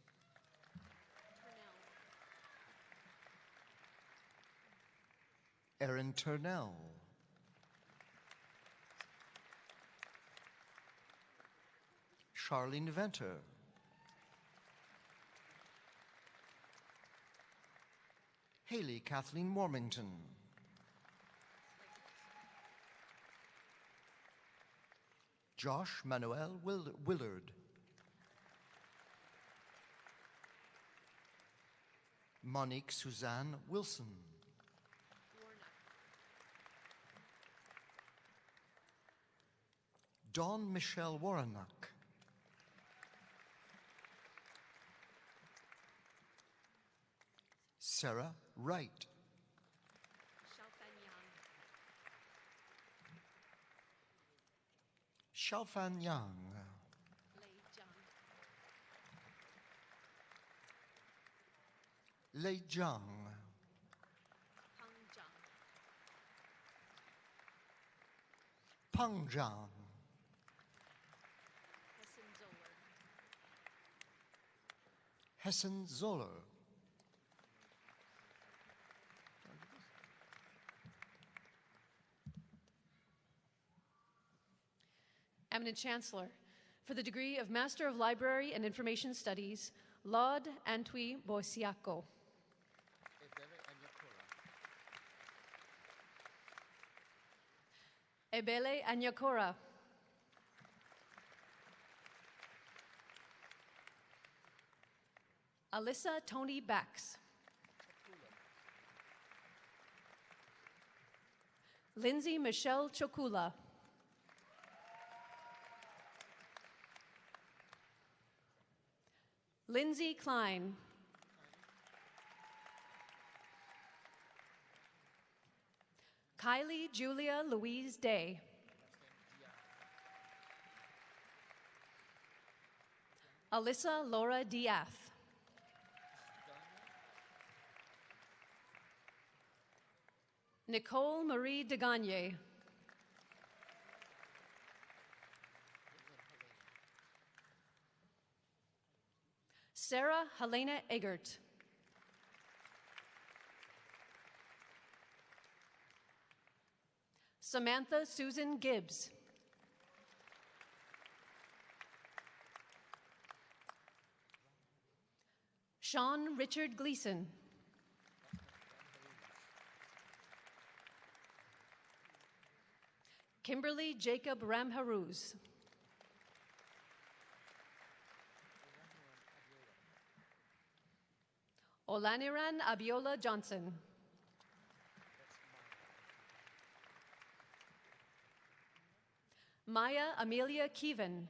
Erin Turnell. Charlene Venter. Haley Kathleen Warmington. Josh Manuel Willard. Monique Suzanne Wilson. Dawn Michelle Warnock. Sarah Wright. Xiaofan Yang. Lei Zhang. Peng Zhang. Hessen Zoller. Eminent Chancellor, for the degree of Master of Library and Information Studies, Laud Antwi Boisiako. Ebele Anyakora. Alyssa Tony Bax. Lindsay Michelle Chokula. Lindsay Klein. Kylie Julia Louise Day. Alyssa Laura Diath. Nicole Marie Degagne. Sarah Helena Eggert. Samantha Susan Gibbs. Sean Richard Gleason. Kimberly Jacob Ramharuz. Olaniran Abiola Johnson. Maya Amelia Keevan.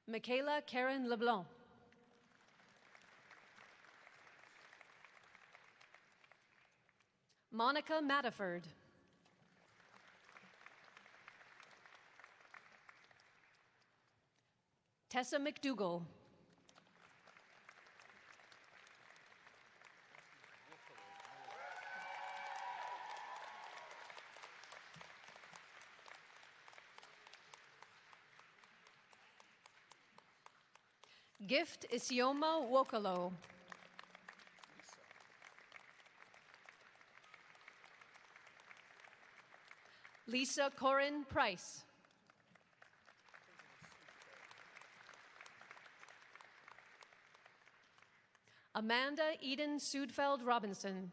Michaela Karen LeBlanc. Monica Mattiford. Tessa McDougall. Gift Isioma Wokalo. Lisa Corin Price. Amanda Eden Sudfeld Robinson.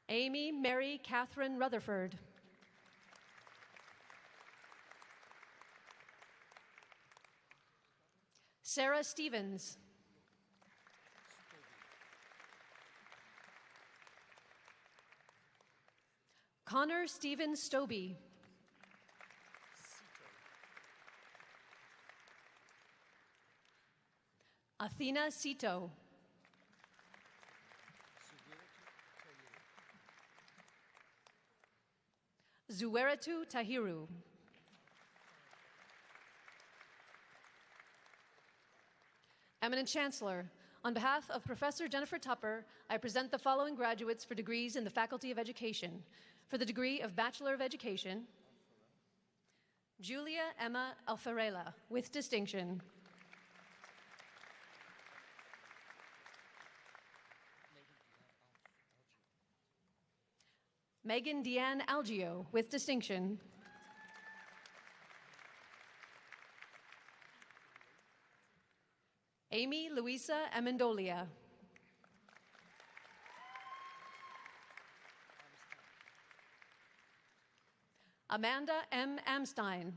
Amy Mary Catherine Rutherford. Sarah Stevens. Connor Stephen Stobie. Athena Sito. Zuweratu Tahiru. Eminent Chancellor, on behalf of Professor Jennifer Tupper, I present the following graduates for degrees in the Faculty of Education. For the degree of Bachelor of Education, Julia Emma Alfarela, with distinction. Megan Deanne Algio with distinction. Amy Luisa Amendolia. Amanda M. Amstein.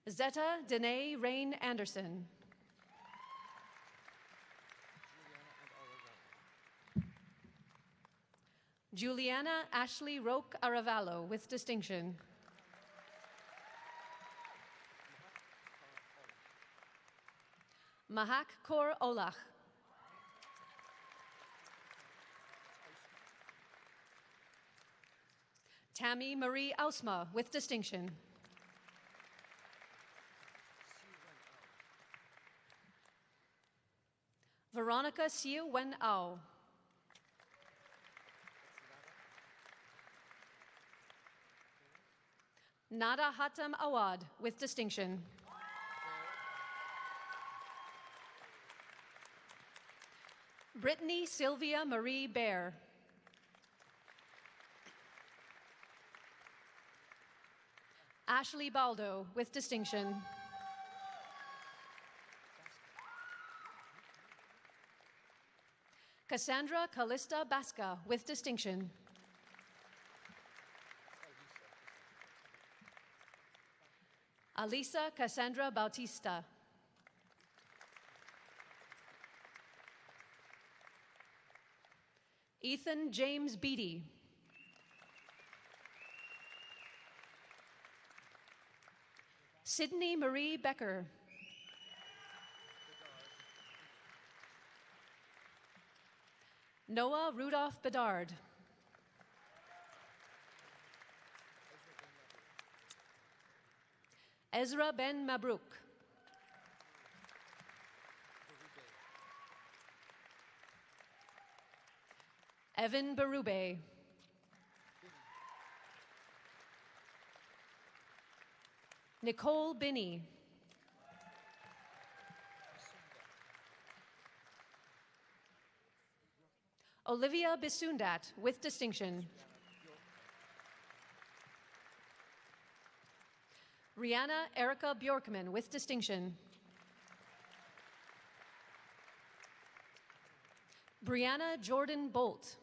Zeta Danae Rain Anderson. Juliana Ashley Roque Aravallo with distinction. Mahak Kaur Olach. Tammy Marie Ausma with distinction. Veronica Siu Wen Au. Nada Hatem Awad with distinction. Brittany Sylvia Marie Baer. Ashley Baldo with distinction. Cassandra Callista Basca with distinction. Alisa Cassandra Bautista. Ethan James Beatty. Sydney Marie Becker. Noah Rudolph Bedard. Ezra Ben Mabrouk. Evan Berube. Nicole Binney. Olivia Bisundat with distinction. Rihanna Erica Bjorkman with distinction. Brianna Jordan Bolt.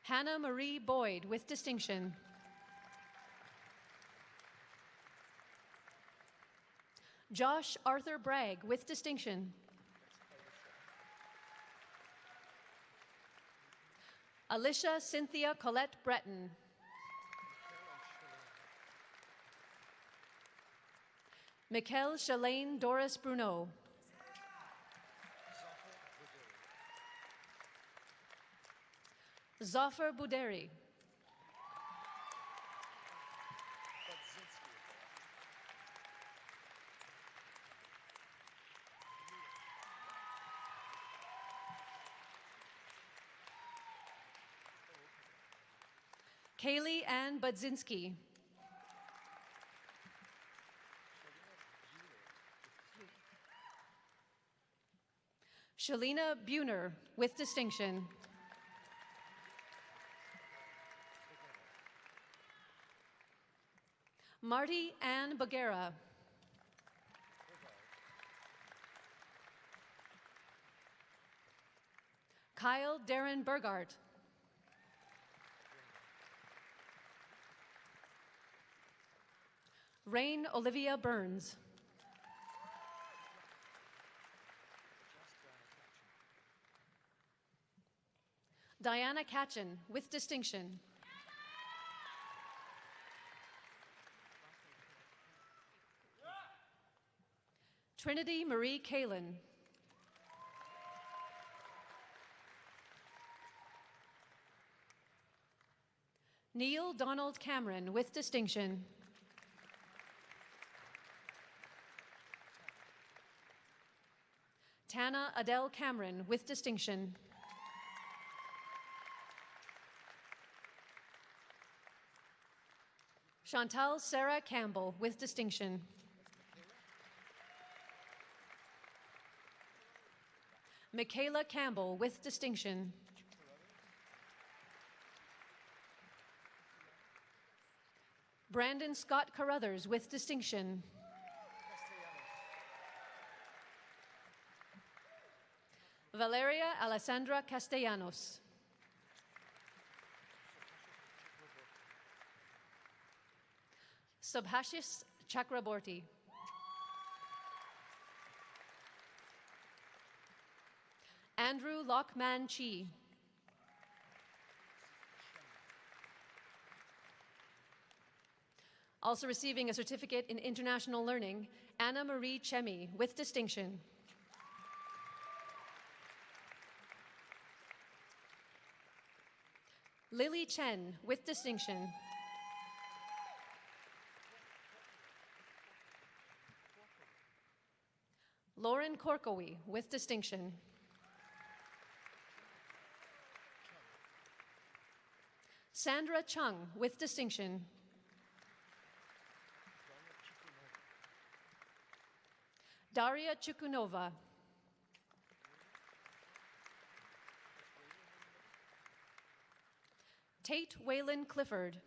Hannah Marie Boyd with distinction. Josh Arthur Bragg with distinction. Alicia Cynthia Colette Breton. Mikkel Shalane Doris Bruneau. Zafar Bouderi. Kaylee Ann Budzinski. Shalina Buhner with distinction. Marty Ann Bagera. Kyle Darren Burgart. Rain Olivia Burns. Diana Katchen with distinction. Trinity Marie Kalin. Neil Donald Cameron with distinction. Tana Adele Cameron with distinction. Chantal Sarah Campbell with distinction. Michaela Campbell with distinction. Brandon Scott Carruthers with distinction. Valeria Alessandra Castellanos. Subhashis Chakraborty. Andrew Lockman Chi. Also receiving a certificate in international learning, Anna Marie Chemi with distinction. Lily Chen with distinction. Lauren Corcowy with distinction. Sandra Chung with distinction. Daria Chukunova. Tate Whalen Clifford.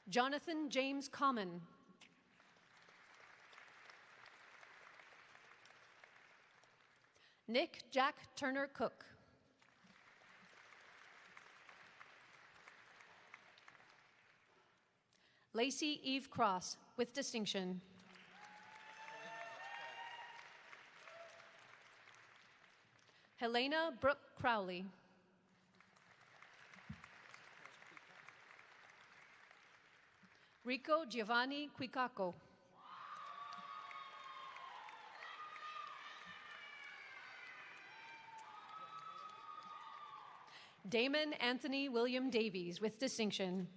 Jonathan James Common. Nick Jack Turner Cook. Lacey Eve Cross with distinction. Helena Brooke Crowley. Rico Giovanni Quicaco. Damon Anthony William Davies with distinction.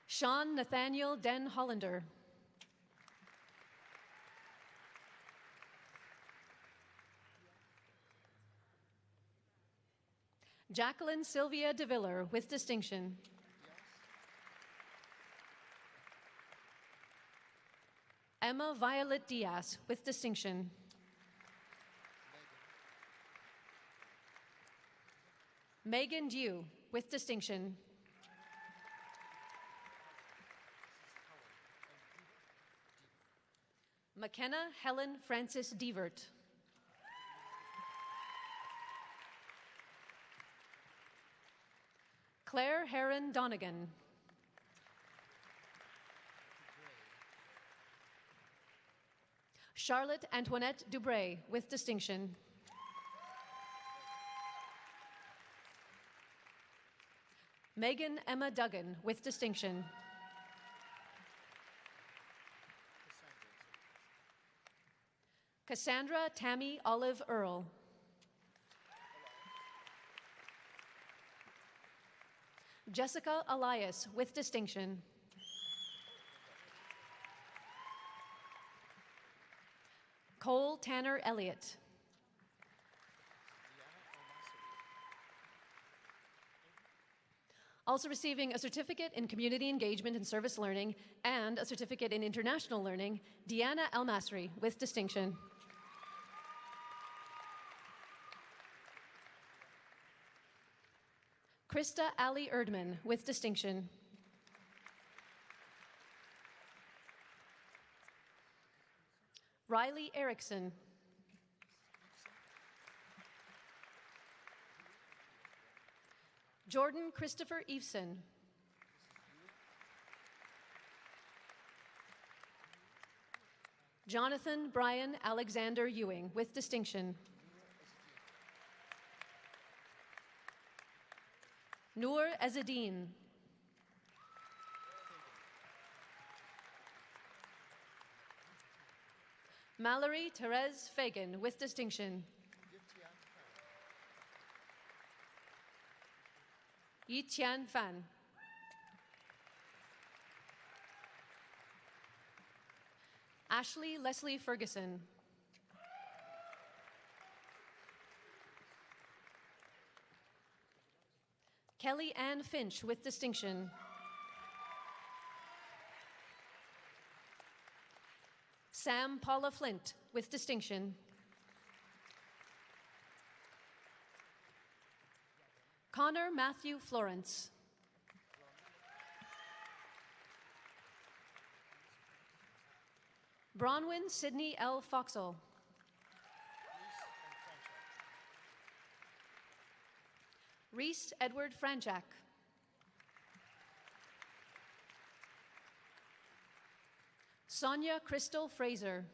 Sean Nathaniel Den Hollander. Jacqueline Sylvia DeViller with distinction. Emma Violet Diaz with distinction. Megan Dew with distinction. McKenna Helen Francis Devert. Claire Heron Donegan. Charlotte Antoinette Dubray with distinction. Megan Emma Duggan with distinction. Cassandra Tammy Olive Earl. Jessica Elias with distinction. Cole Tanner Elliott. Also receiving a certificate in community engagement and service learning and a certificate in international learning, Deanna El-Masri with distinction. Krista Ali Erdman with distinction. Riley Erickson. Jordan Christopher Eveson. Jonathan Brian Alexander Ewing with distinction. Noor Ezzedine. Mallory Therese Fagan with distinction. Yi Tian Fan. Ashley Leslie Ferguson. Kelly Ann Finch with distinction. Sam Paula Flint with distinction. Connor Matthew Florence. Bronwyn Sydney L. Foxall. Reese Edward Franchak. Sonia Crystal Fraser.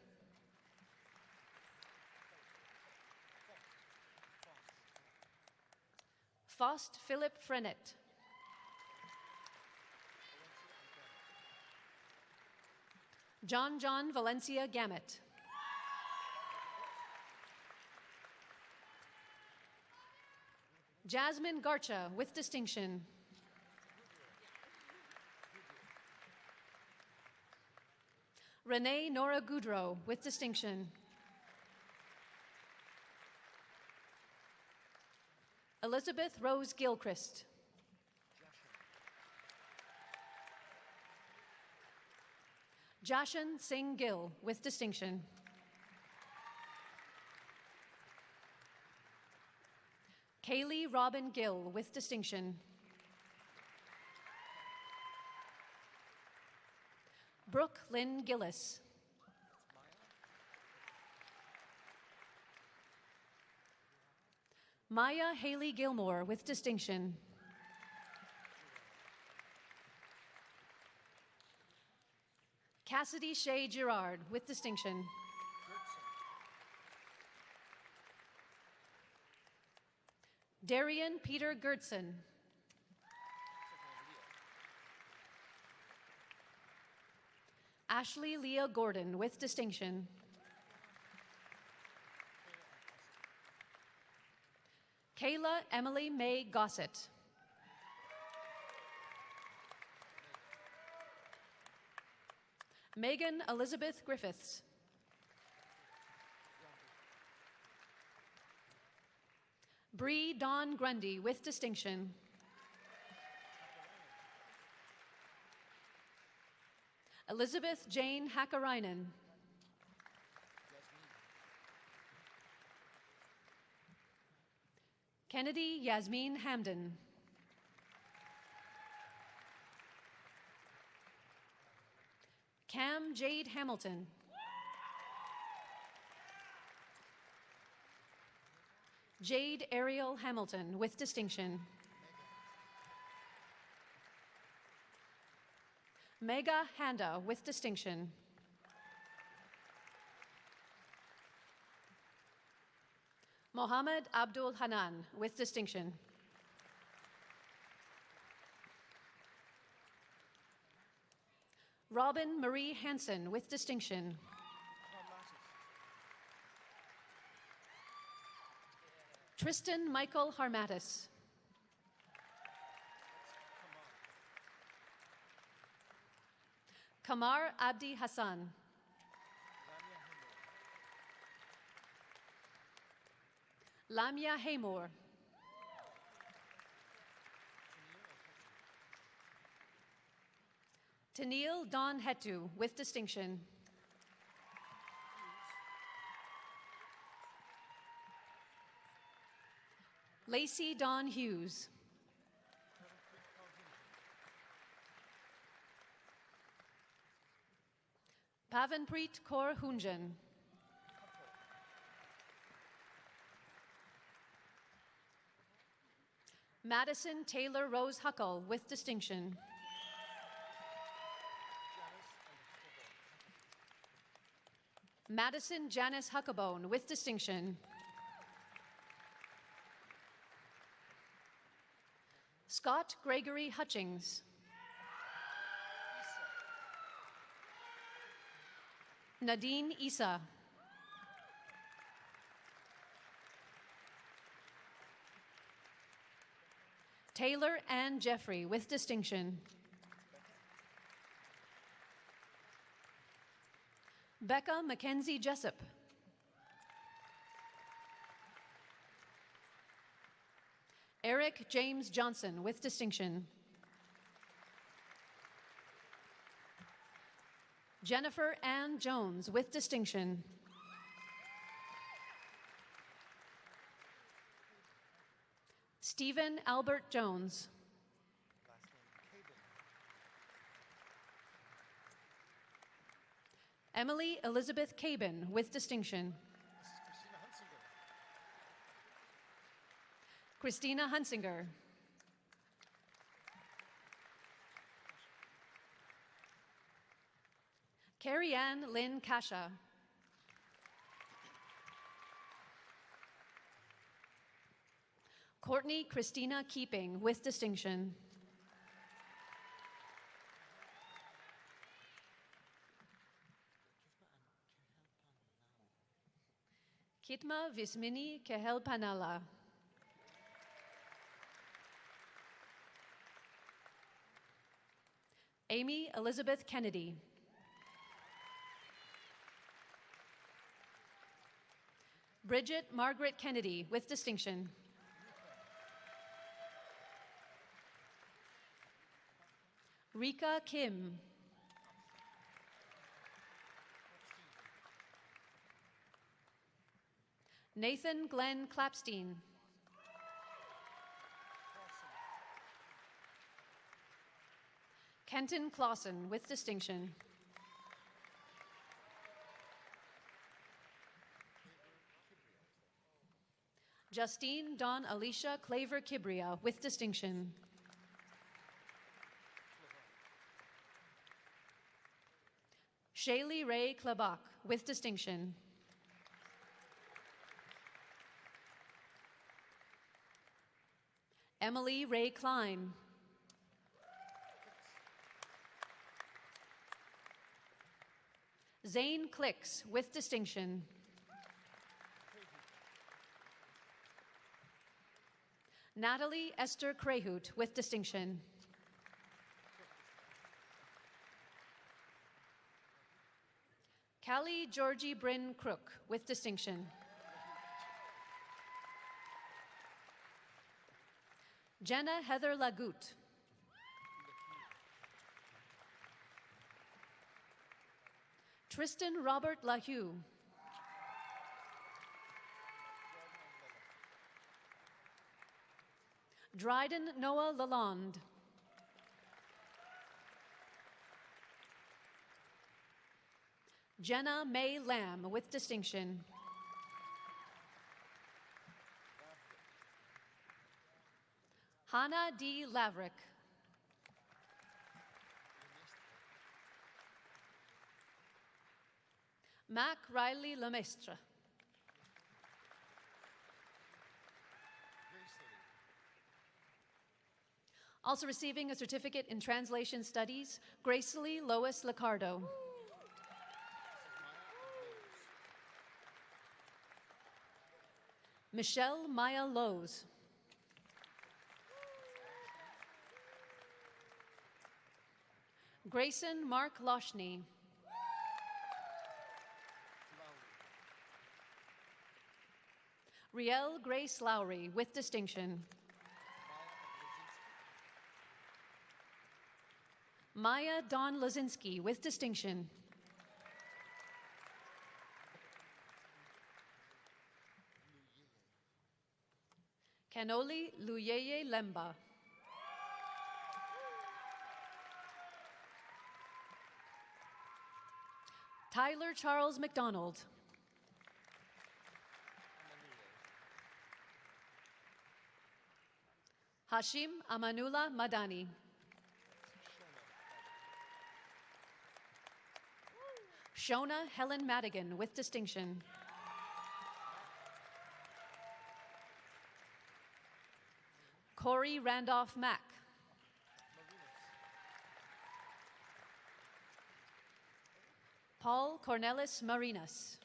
Faust Philip Frenette. John Valencia Gamet. Jasmine Garcha with distinction. Renee Nora Goudreau with distinction. Elizabeth Rose Gilchrist. Jashan Singh Gill with distinction. Kaylee Robin Gill with distinction. Brooke Lynn Gillis. Maya Haley Gilmore with distinction. Cassidy Shea Girard with distinction. Darian Peter Gertson. Ashley Leah Gordon with distinction. Kayla Emily May Gossett. Megan Elizabeth Griffiths. Bree Dawn Grundy with distinction. Elizabeth Jane Hakkarainen. Kennedy Yasmin Hamden. Cam Jade Hamilton. Jade Ariel Hamilton with distinction. Mega Handa with distinction. Mohammed Abdul Hanan with distinction. Robin Marie Hansen with distinction. Tristan Michael Harmatis. Kamar Abdi Hassan. Lamia Haymore. Tennille Dawn Hetu with distinction. Lacey Dawn Hughes. Pavanpreet Kaur Hunjan. Madison Taylor Rose Huckle with distinction. Madison Janice Huckabone with distinction. Scott Gregory Hutchings. Nadine Issa. Taylor Ann Jeffrey with distinction. Becca Mackenzie Jessup. Eric James Johnson with distinction. Jennifer Ann Jones with distinction. Stephen Albert Jones. Emily Elizabeth Cabin with distinction. Christina Hunsinger. Carrie Ann Lynn Kasha. Courtney Christina Keeping with distinction. Kitma Vismini Kehelpanala. Amy Elizabeth Kennedy. Bridget Margaret Kennedy with distinction. Rika Kim. Nathan Glenn Clapstein. Kenton Clausen with distinction. Justine Dawn Alicia Claver Kibria with distinction. Shaylee Ray Klabak with distinction. Emily Ray Klein. Zane Clicks with distinction. Natalie Esther Crayhoot with distinction. Callie Georgie Bryn Crook with distinction. Jenna Heather Lagout. Tristan Robert LaHue. Dryden Noah Lalonde. Jenna May Lamb with distinction. Hannah D. Laverick. Mac Riley Lemestre. Also receiving a certificate in translation studies, Gracely Lois Licardo. Michelle Maya Lowe's. Grayson Mark Loshny. Riel Grace Lowry with distinction. Maya Dawn Lazinski with distinction. Kanoli Luyeye Lemba. Tyler Charles McDonald. Hashim Amanullah Madani. Shona Helen Madigan with distinction. Corey Randolph Mack. Paul Cornelis Marinas.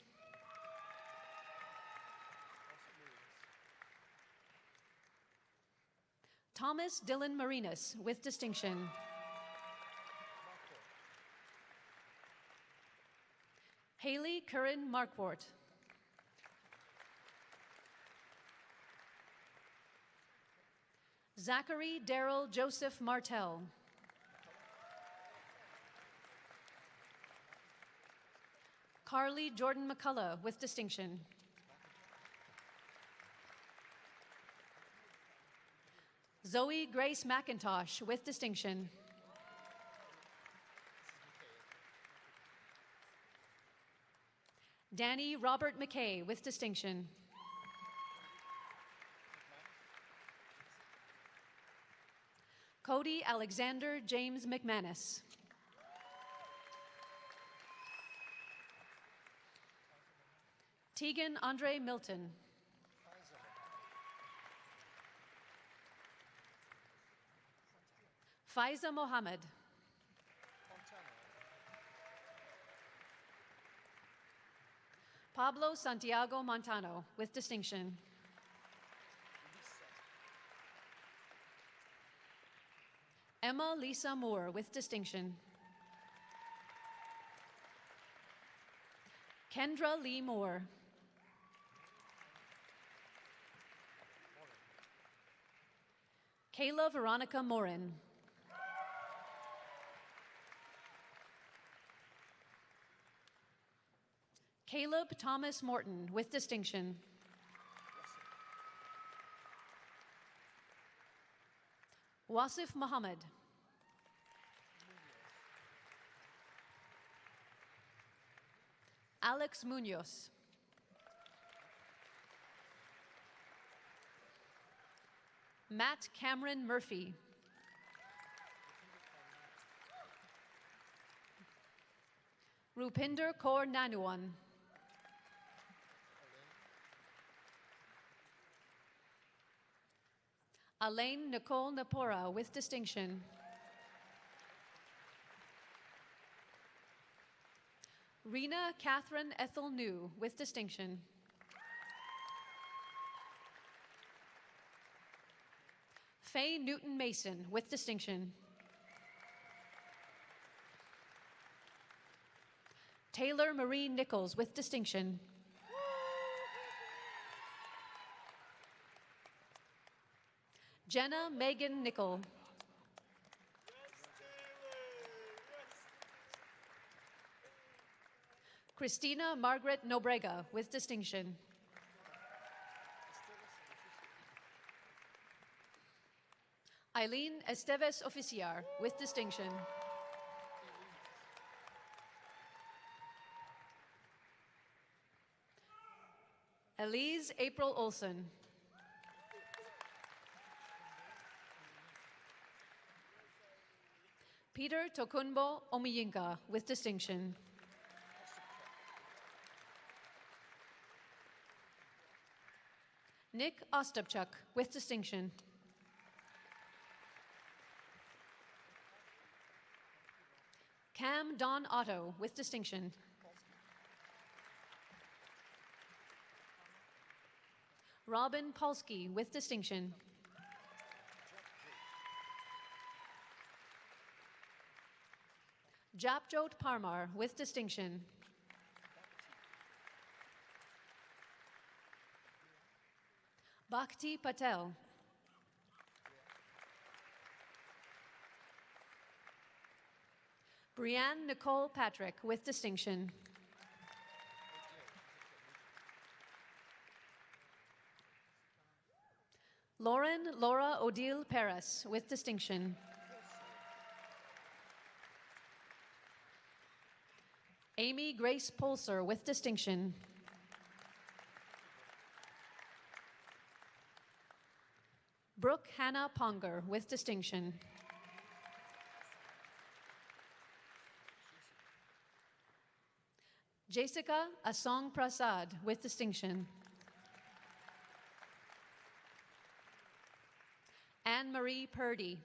Thomas Dylan Marinas with distinction. Haley Curran Markwart. Zachary Darrell Joseph Martell. Carly Jordan McCullough with distinction. Zoe Grace McIntosh with distinction. Danny Robert McKay with distinction. Cody Alexander James McManus. Tegan Andre Milton. Faiza Mohammed. Pablo Santiago Montano with distinction. Emma Lisa Moore with distinction. Kendra Lee Moore. Kayla Veronica Morin. Caleb Thomas Morton with distinction. Wasif Muhammad. Alex Munoz. Matt Cameron Murphy. Rupinder Kaur Nanuan. Elaine Nicole Napora with distinction. Rena Catherine Ethel New with distinction. Faye Newton Mason with distinction. Taylor Marie Nichols with distinction. Jenna Megan Nickel. Christina Margaret Nobrega with distinction. Eileen Esteves Oficiar with distinction. Elise April Olson. Peter Tokunbo Omiyinka with distinction. Nick Ostapchuk with distinction. Cam Don Otto with distinction. Robin Polsky with distinction. Japjot Parmar with distinction. Bhakti Patel. Brianne Nicole Patrick with distinction. Lauren Laura Odile Perez with distinction. Amy Grace Polser with distinction. Brooke Hannah Ponger with distinction. Jessica Asong Prasad with distinction. Anne-Marie Purdy.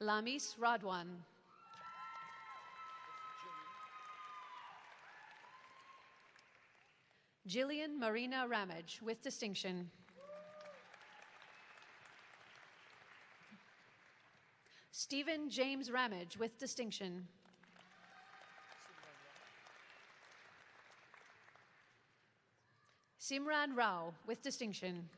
Lamis Radwan. Jillian Marina Ramage with distinction. Stephen James Ramage with distinction. Simran Rao with distinction.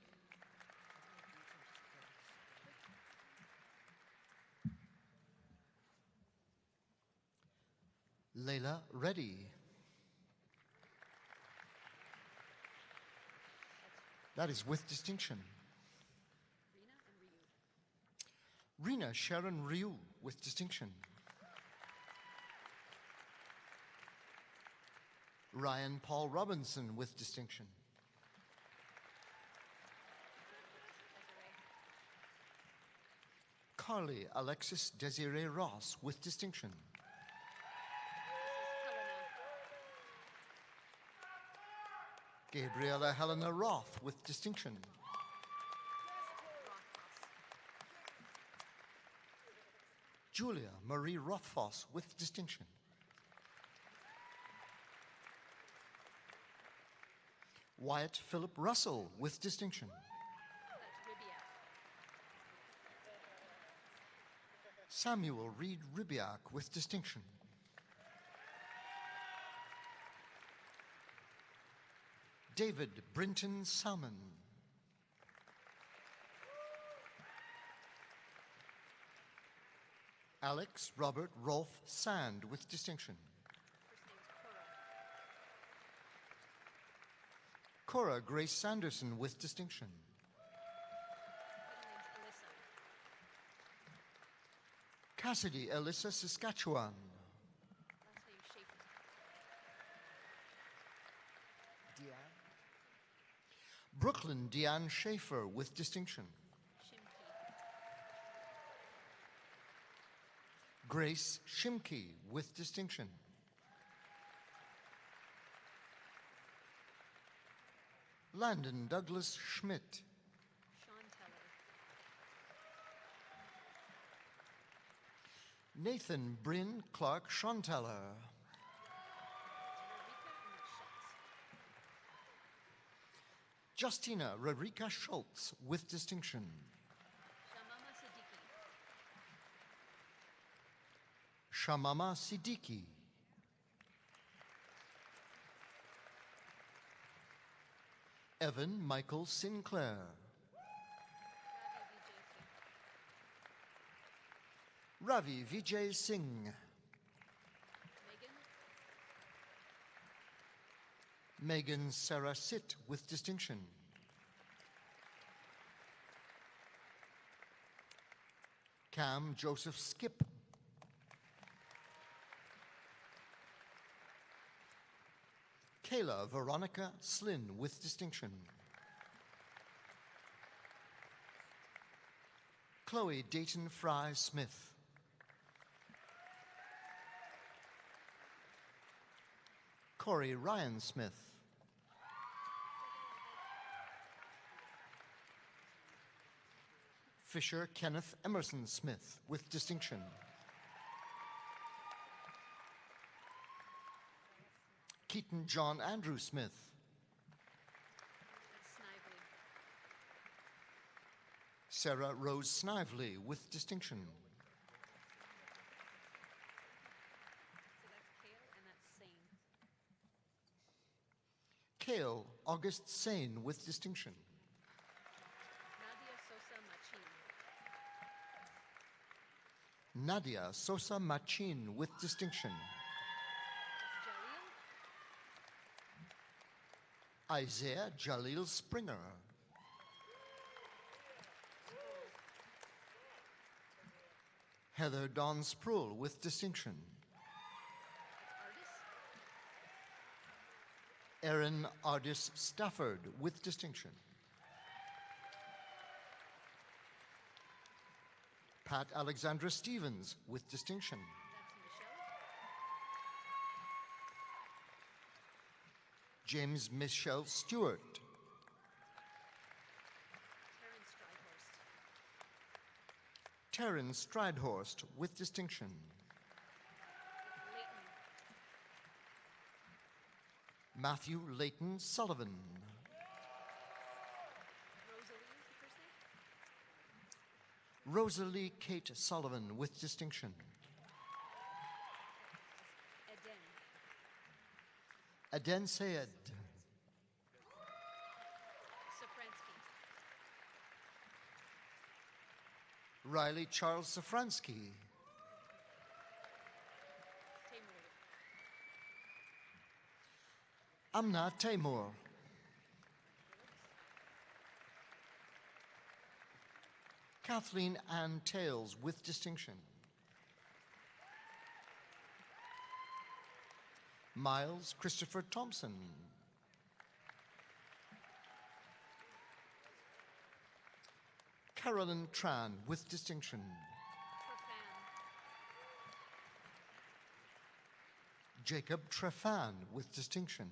Leila Reddy. That is with distinction. Rina Sharon Ryu with distinction. Ryan Paul Robinson with distinction. Carly Alexis Desiree Ross with distinction. Gabriela Helena Roth with distinction. Julia Marie Rothfoss with distinction. Wyatt Philip Russell with distinction. Samuel Reed Ribiak with distinction. David Brinton Salmon. Alex Robert Rolf Sand with distinction. Cora Grace Sanderson with distinction. Cassidy Alyssa Saskatchewan. Brooklyn Deanne Schaefer with distinction. Grace Shimke with distinction. Landon Douglas Schmidt. Nathan Bryn Clark Schonteller. Justina Rarika Schultz with distinction. Shamama Siddiqui. Evan Michael Sinclair. Ravi Vijay Singh. Megan Sarah Sitt with distinction. Cam Joseph Skip. Kayla Veronica Slynn with distinction. Chloe Dayton Fry Smith. Corey Ryan Smith. Fisher Kenneth Emerson Smith with distinction. Keaton John Andrew Smith. Sarah Rose Snively with distinction. Kale August Sane with distinction. Nadia Sosa Machin with distinction. Isaiah Jalil Springer. Heather Dawn Sproul with distinction. Erin Ardis Stafford with distinction. Pat Alexandra Stevens with distinction. James Michelle Stewart. Taryn Stridehorst with distinction. Matthew Leighton Sullivan. Rosalie Kate Sullivan with distinction. Aden Sayed. Riley Charles Safransky. Amna Taimur. Kathleen Ann Tales with distinction. Miles Christopher Thompson. Carolyn Tran with distinction. Jacob Trefan with distinction.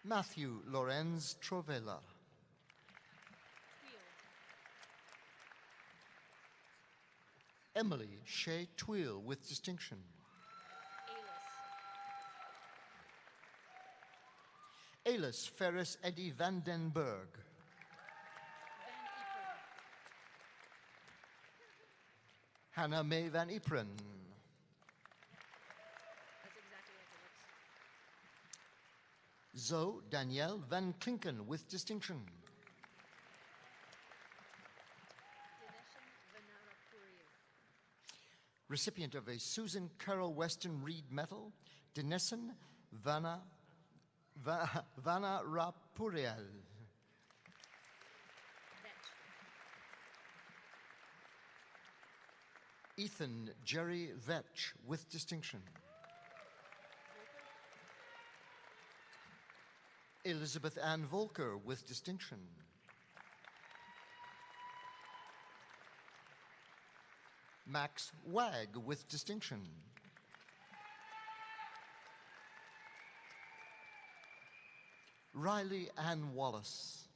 Matthew Lorenz Trovella. Emily Shea Tweel with distinction. Alis Ferris Eddie Vandenberg. Hannah Mae Van Ypren. Zoe Danielle Van Klinken with distinction. Recipient of a Susan Carroll Weston Reed Medal, Dinesan Vanarapurial. Ethan Jerry Vetch with distinction. Elizabeth Ann Volker with distinction. Max Wag with distinction. Riley Ann Wallace.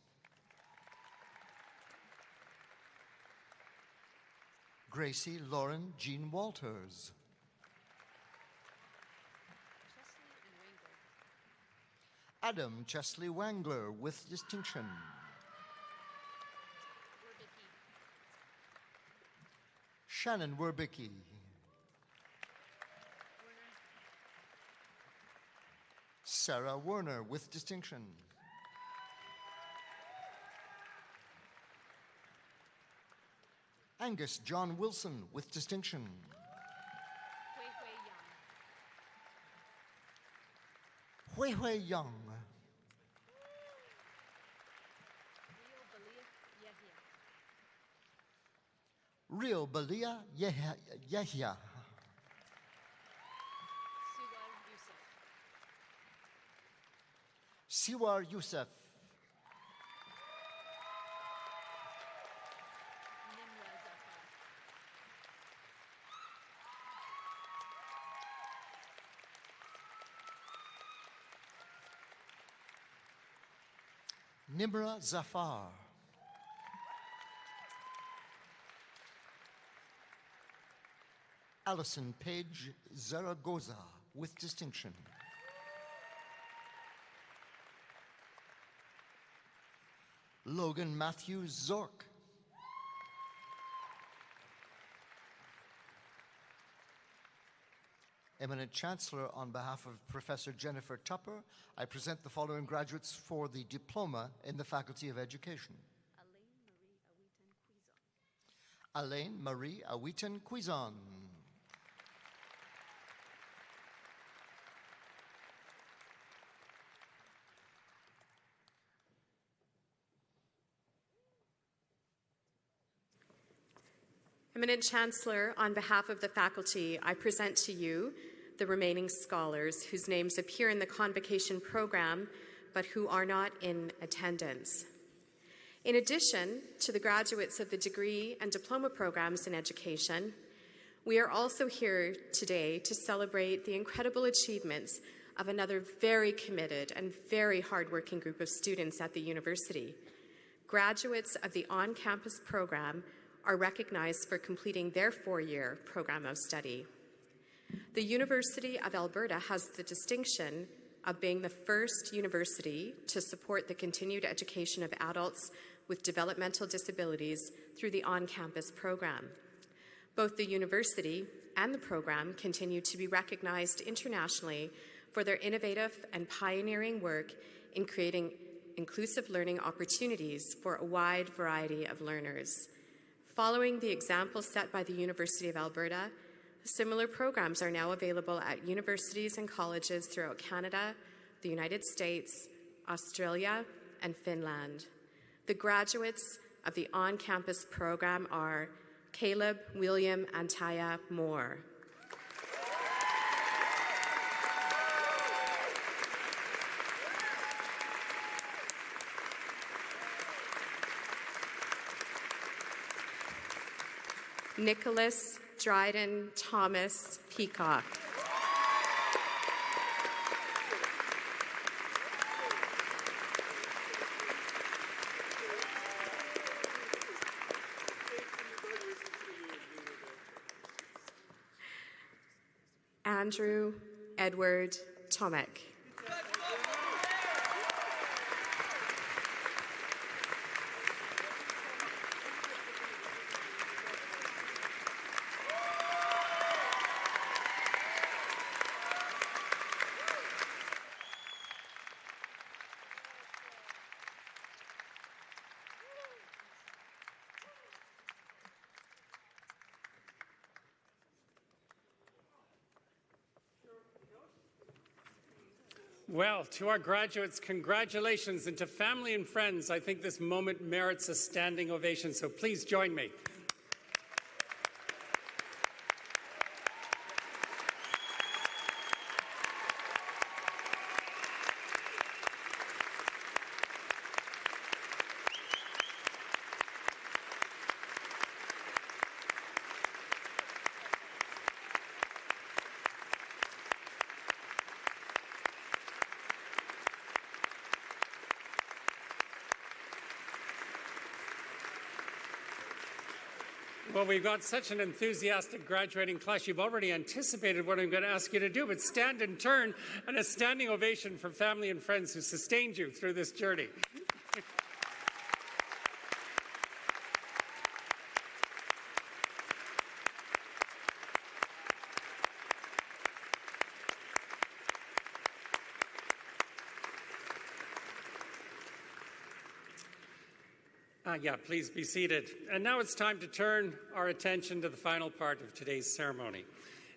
Gracie Lauren Jean Walters. Adam Chesley Wangler with distinction. Shannon Werbicki. Sarah Werner with distinction. Angus John Wilson with distinction. Hui Hui Young. Real Balia Yahya. Siwar Youssef. Nimra Zafar. Alison Page Zaragoza with distinction. Logan Matthew Zork. Eminent Chancellor, on behalf of Professor Jennifer Tupper, I present the following graduates for the Diploma in the Faculty of Education. Alain Marie Awitan Cuizon. Eminent Chancellor, on behalf of the faculty, I present to you the remaining scholars whose names appear in the Convocation program, but who are not in attendance. In addition to the graduates of the degree and diploma programs in education, we are also here today to celebrate the incredible achievements of another very committed and very hardworking group of students at the university. Graduates of the on-campus program are recognized for completing their four-year program of study. The University of Alberta has the distinction of being the first university to support the continued education of adults with developmental disabilities through the on-campus program. Both the university and the program continue to be recognized internationally for their innovative and pioneering work in creating inclusive learning opportunities for a wide variety of learners. Following the example set by the University of Alberta, similar programs are now available at universities and colleges throughout Canada, the United States, Australia, and Finland. The graduates of the on-campus program are Caleb, William, and Taya Moore. Nicholas Dryden Thomas Peacock. Andrew Edward Tomek. Well, to our graduates, congratulations, and to family and friends, I think this moment merits a standing ovation, so please join me. Well, we've got such an enthusiastic graduating class. You've already anticipated what I'm going to ask you to do, but stand and turn, and a standing ovation for family and friends who sustained you through this journey. Please be seated. And now it's time to turn our attention to the final part of today's ceremony.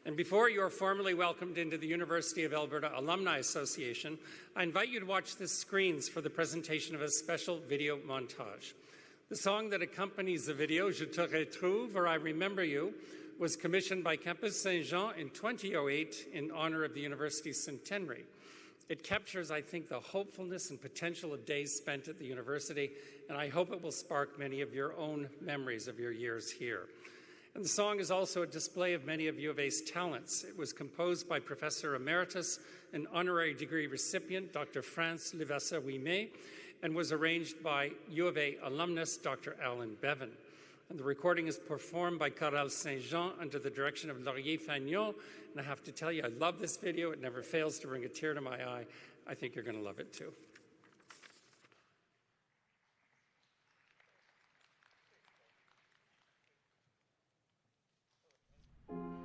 And before you are formally welcomed into the University of Alberta Alumni Association, I invite you to watch the screens for the presentation of a special video montage. The song that accompanies the video, Je te retrouve, or I Remember You, was commissioned by Campus Saint-Jean in 2008 in honor of the university's centenary. It captures, I think, the hopefulness and potential of days spent at the university, and I hope it will spark many of your own memories of your years here. And the song is also a display of many of U of A's talents. It was composed by Professor Emeritus and honorary degree recipient, Dr. France Levassa-Ouimet, and was arranged by U of A alumnus, Dr. Alan Bevan. And the recording is performed by Chorale Saint-Jean under the direction of Laurier Fagnon. And I have to tell you, I love this video. It never fails to bring a tear to my eye. I think you're going to love it too. Thank you.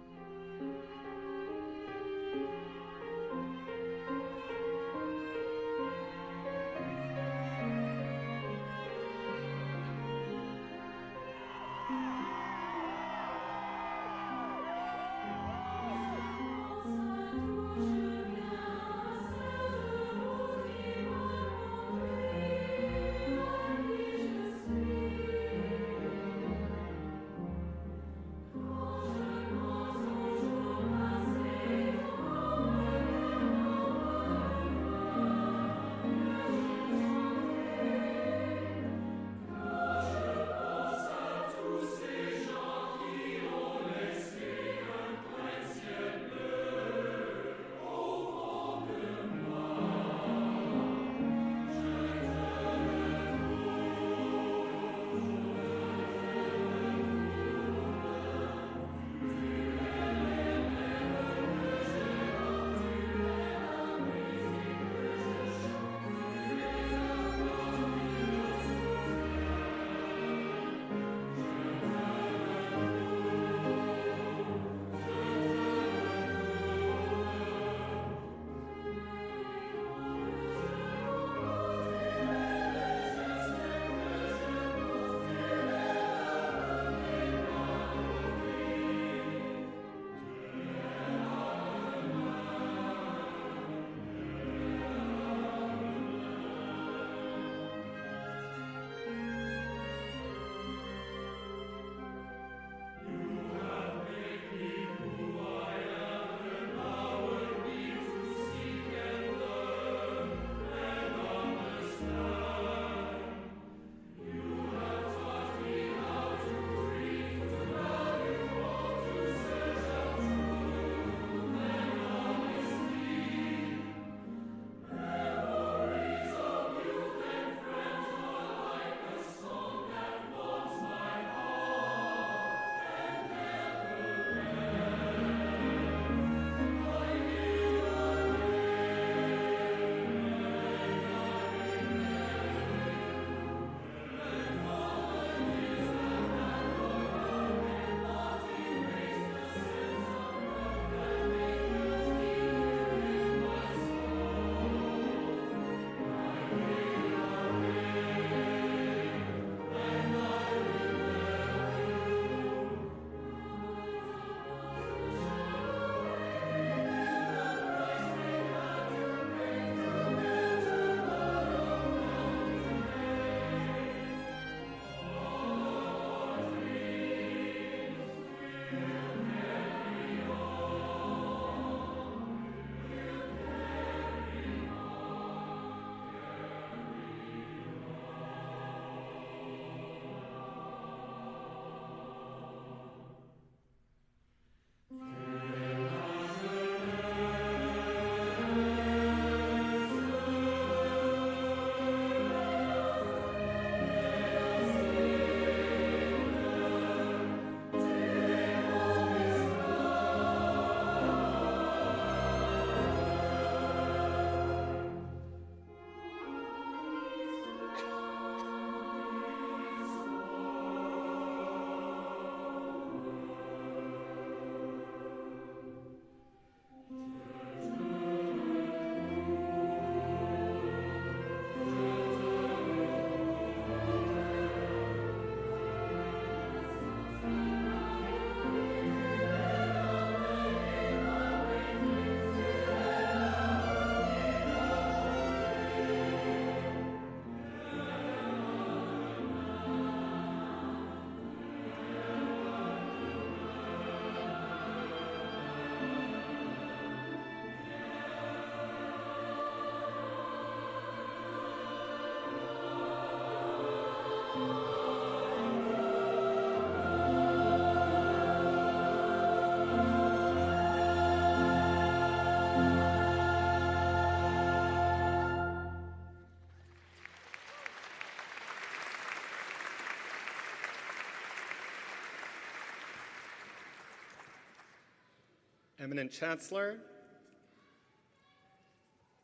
Eminent Chancellor,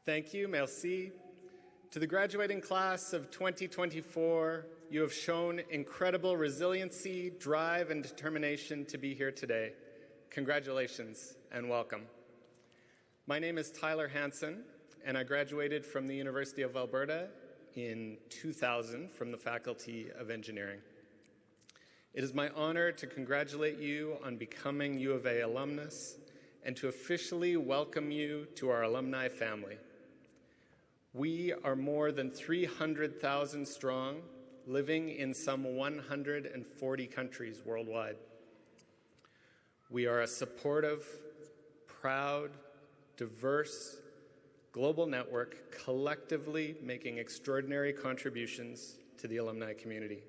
thank you, merci. To the graduating class of 2024, you have shown incredible resiliency, drive, and determination to be here today. Congratulations and welcome. My name is Tyler Hansen, and I graduated from the University of Alberta in 2000 from the Faculty of Engineering. It is my honor to congratulate you on becoming U of A alumnus and to officially welcome you to our alumni family. We are more than 300,000 strong, living in some 140 countries worldwide. We are a supportive, proud, diverse, global network collectively making extraordinary contributions to the alumni community,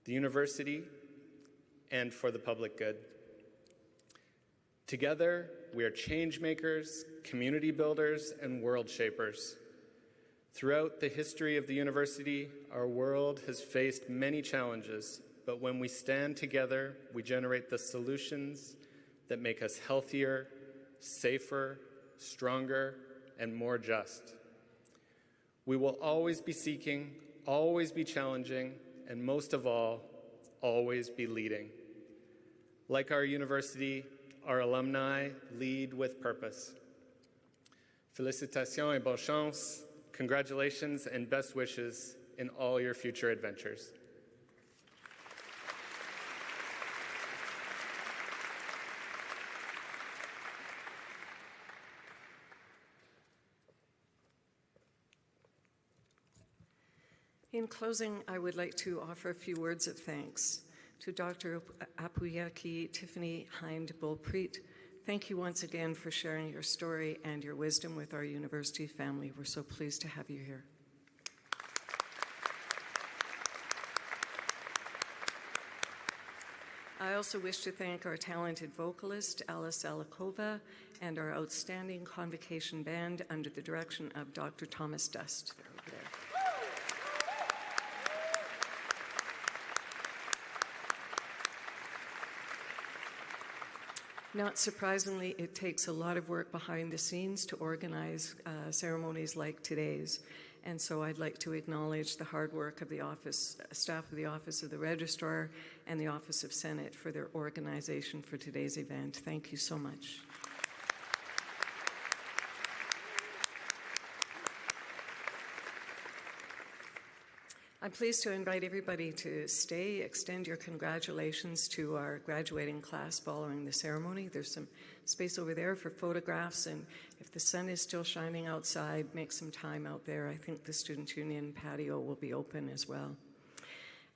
the university, and for the public good. Together, we are change makers, community builders, and world shapers. Throughout the history of the university, our world has faced many challenges, but when we stand together, we generate the solutions that make us healthier, safer, stronger, and more just. We will always be seeking, always be challenging, and most of all, always be leading. Like our university, our alumni lead with purpose. Félicitations et bonne chance. Congratulations and best wishes in all your future adventures. In closing, I would like to offer a few words of thanks to Dr. Apuyaki Tiffany Hind-Bulpreet. Thank you once again for sharing your story and your wisdom with our university family. We're so pleased to have you here. I also wish to thank our talented vocalist, Alice Alakova, and our outstanding Convocation band under the direction of Dr. Thomas Dust. They're over there. Not surprisingly, it takes a lot of work behind the scenes to organize ceremonies like today's. And so I'd like to acknowledge the hard work of the staff of the Office of the Registrar and the Office of Senate for their organization for today's event. Thank you so much. I'm pleased to invite everybody to stay, extend your congratulations to our graduating class following the ceremony. There's some space over there for photographs, and if the sun is still shining outside, make some time out there. I think the Student Union patio will be open as well.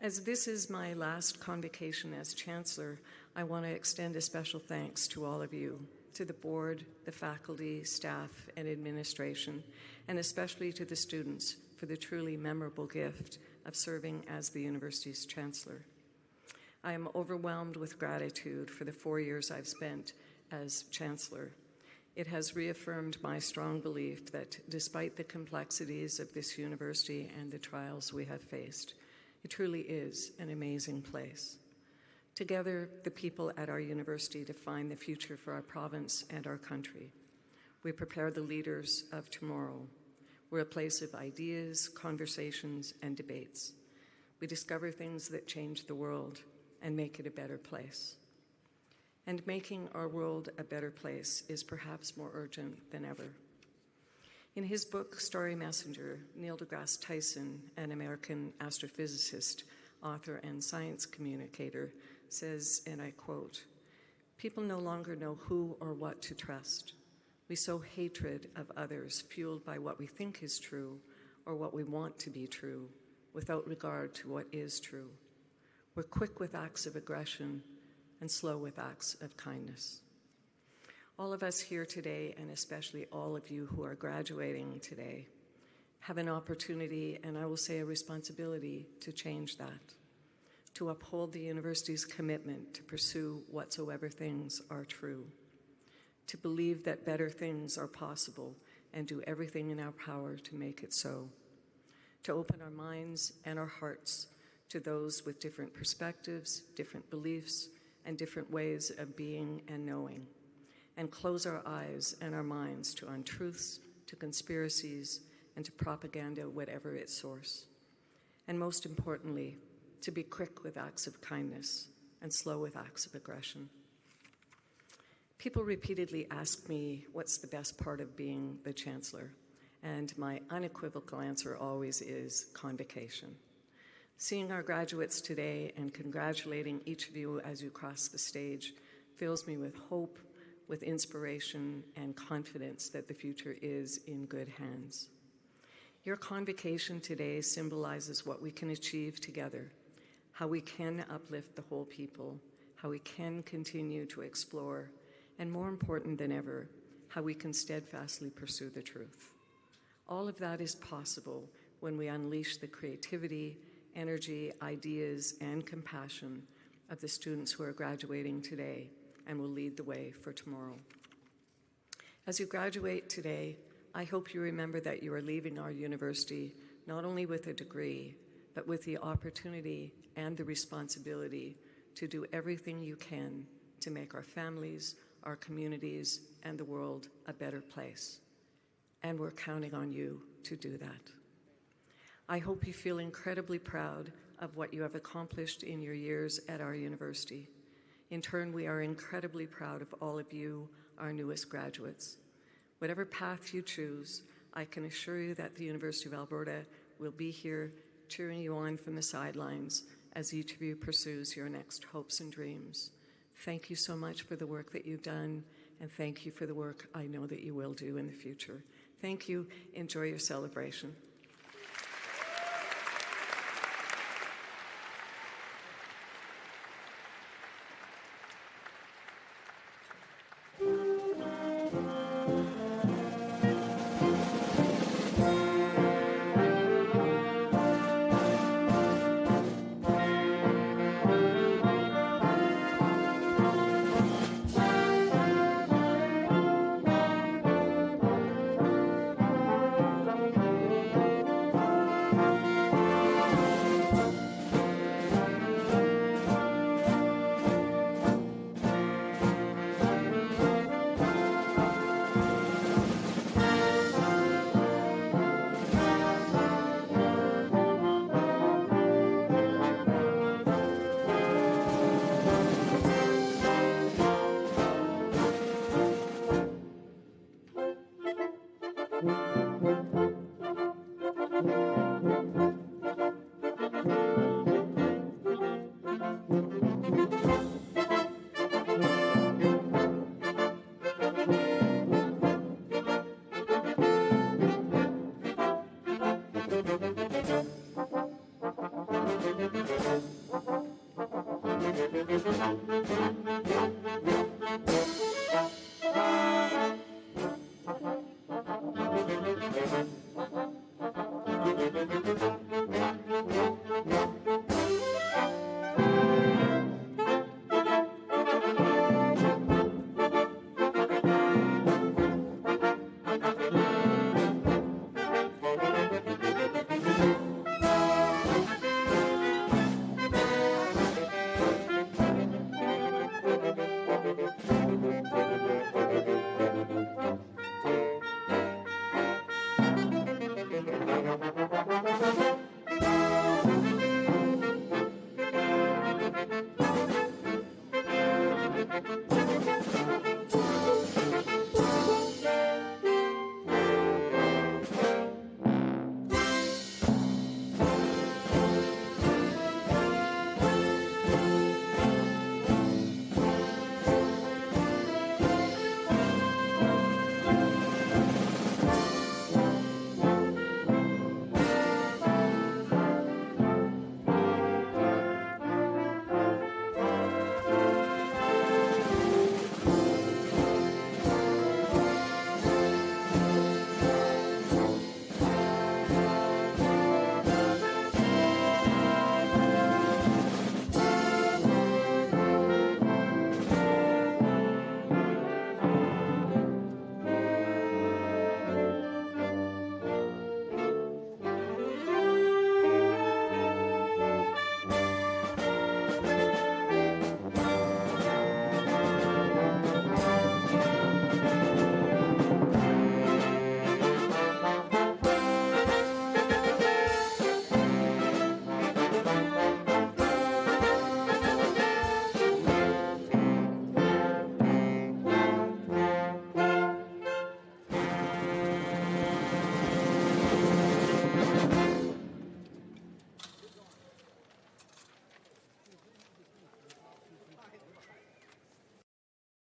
As this is my last convocation as Chancellor, I want to extend a special thanks to all of you, to the board, the faculty, staff, and administration, and especially to the students for the truly memorable gift of serving as the university's chancellor. I am overwhelmed with gratitude for the 4 years I've spent as chancellor. It has reaffirmed my strong belief that despite the complexities of this university and the trials we have faced, it truly is an amazing place. Together, the people at our university define the future for our province and our country. We prepare the leaders of tomorrow. We're a place of ideas, conversations, and debates. We discover things that change the world and make it a better place. And making our world a better place is perhaps more urgent than ever. In his book, Story Messenger, Neil deGrasse Tyson, an American astrophysicist, author, and science communicator, says, and I quote, "People no longer know who or what to trust. We sow hatred of others, fueled by what we think is true or what we want to be true, without regard to what is true. We're quick with acts of aggression and slow with acts of kindness." All of us here today, and especially all of you who are graduating today, have an opportunity, and I will say a responsibility, to change that, to uphold the university's commitment to pursue whatsoever things are true, to believe that better things are possible and do everything in our power to make it so, to open our minds and our hearts to those with different perspectives, different beliefs, and different ways of being and knowing, and close our eyes and our minds to untruths, to conspiracies, and to propaganda, whatever its source. And most importantly, to be quick with acts of kindness and slow with acts of aggression. People repeatedly ask me what's the best part of being the Chancellor, and my unequivocal answer always is convocation. Seeing our graduates today and congratulating each of you as you cross the stage fills me with hope, with inspiration, and confidence that the future is in good hands. Your convocation today symbolizes what we can achieve together, how we can uplift the whole people, how we can continue to explore, and more important than ever, how we can steadfastly pursue the truth. All of that is possible when we unleash the creativity, energy, ideas, and compassion of the students who are graduating today and will lead the way for tomorrow. As you graduate today, I hope you remember that you are leaving our university not only with a degree, but with the opportunity and the responsibility to do everything you can to make our families, our communities, and the world a better place. And we're counting on you to do that. I hope you feel incredibly proud of what you have accomplished in your years at our university. In turn, we are incredibly proud of all of you, our newest graduates. Whatever path you choose, I can assure you that the University of Alberta will be here cheering you on from the sidelines as each of you pursues your next hopes and dreams. Thank you so much for the work that you've done, and thank you for the work I know that you will do in the future. Thank you. Enjoy your celebration.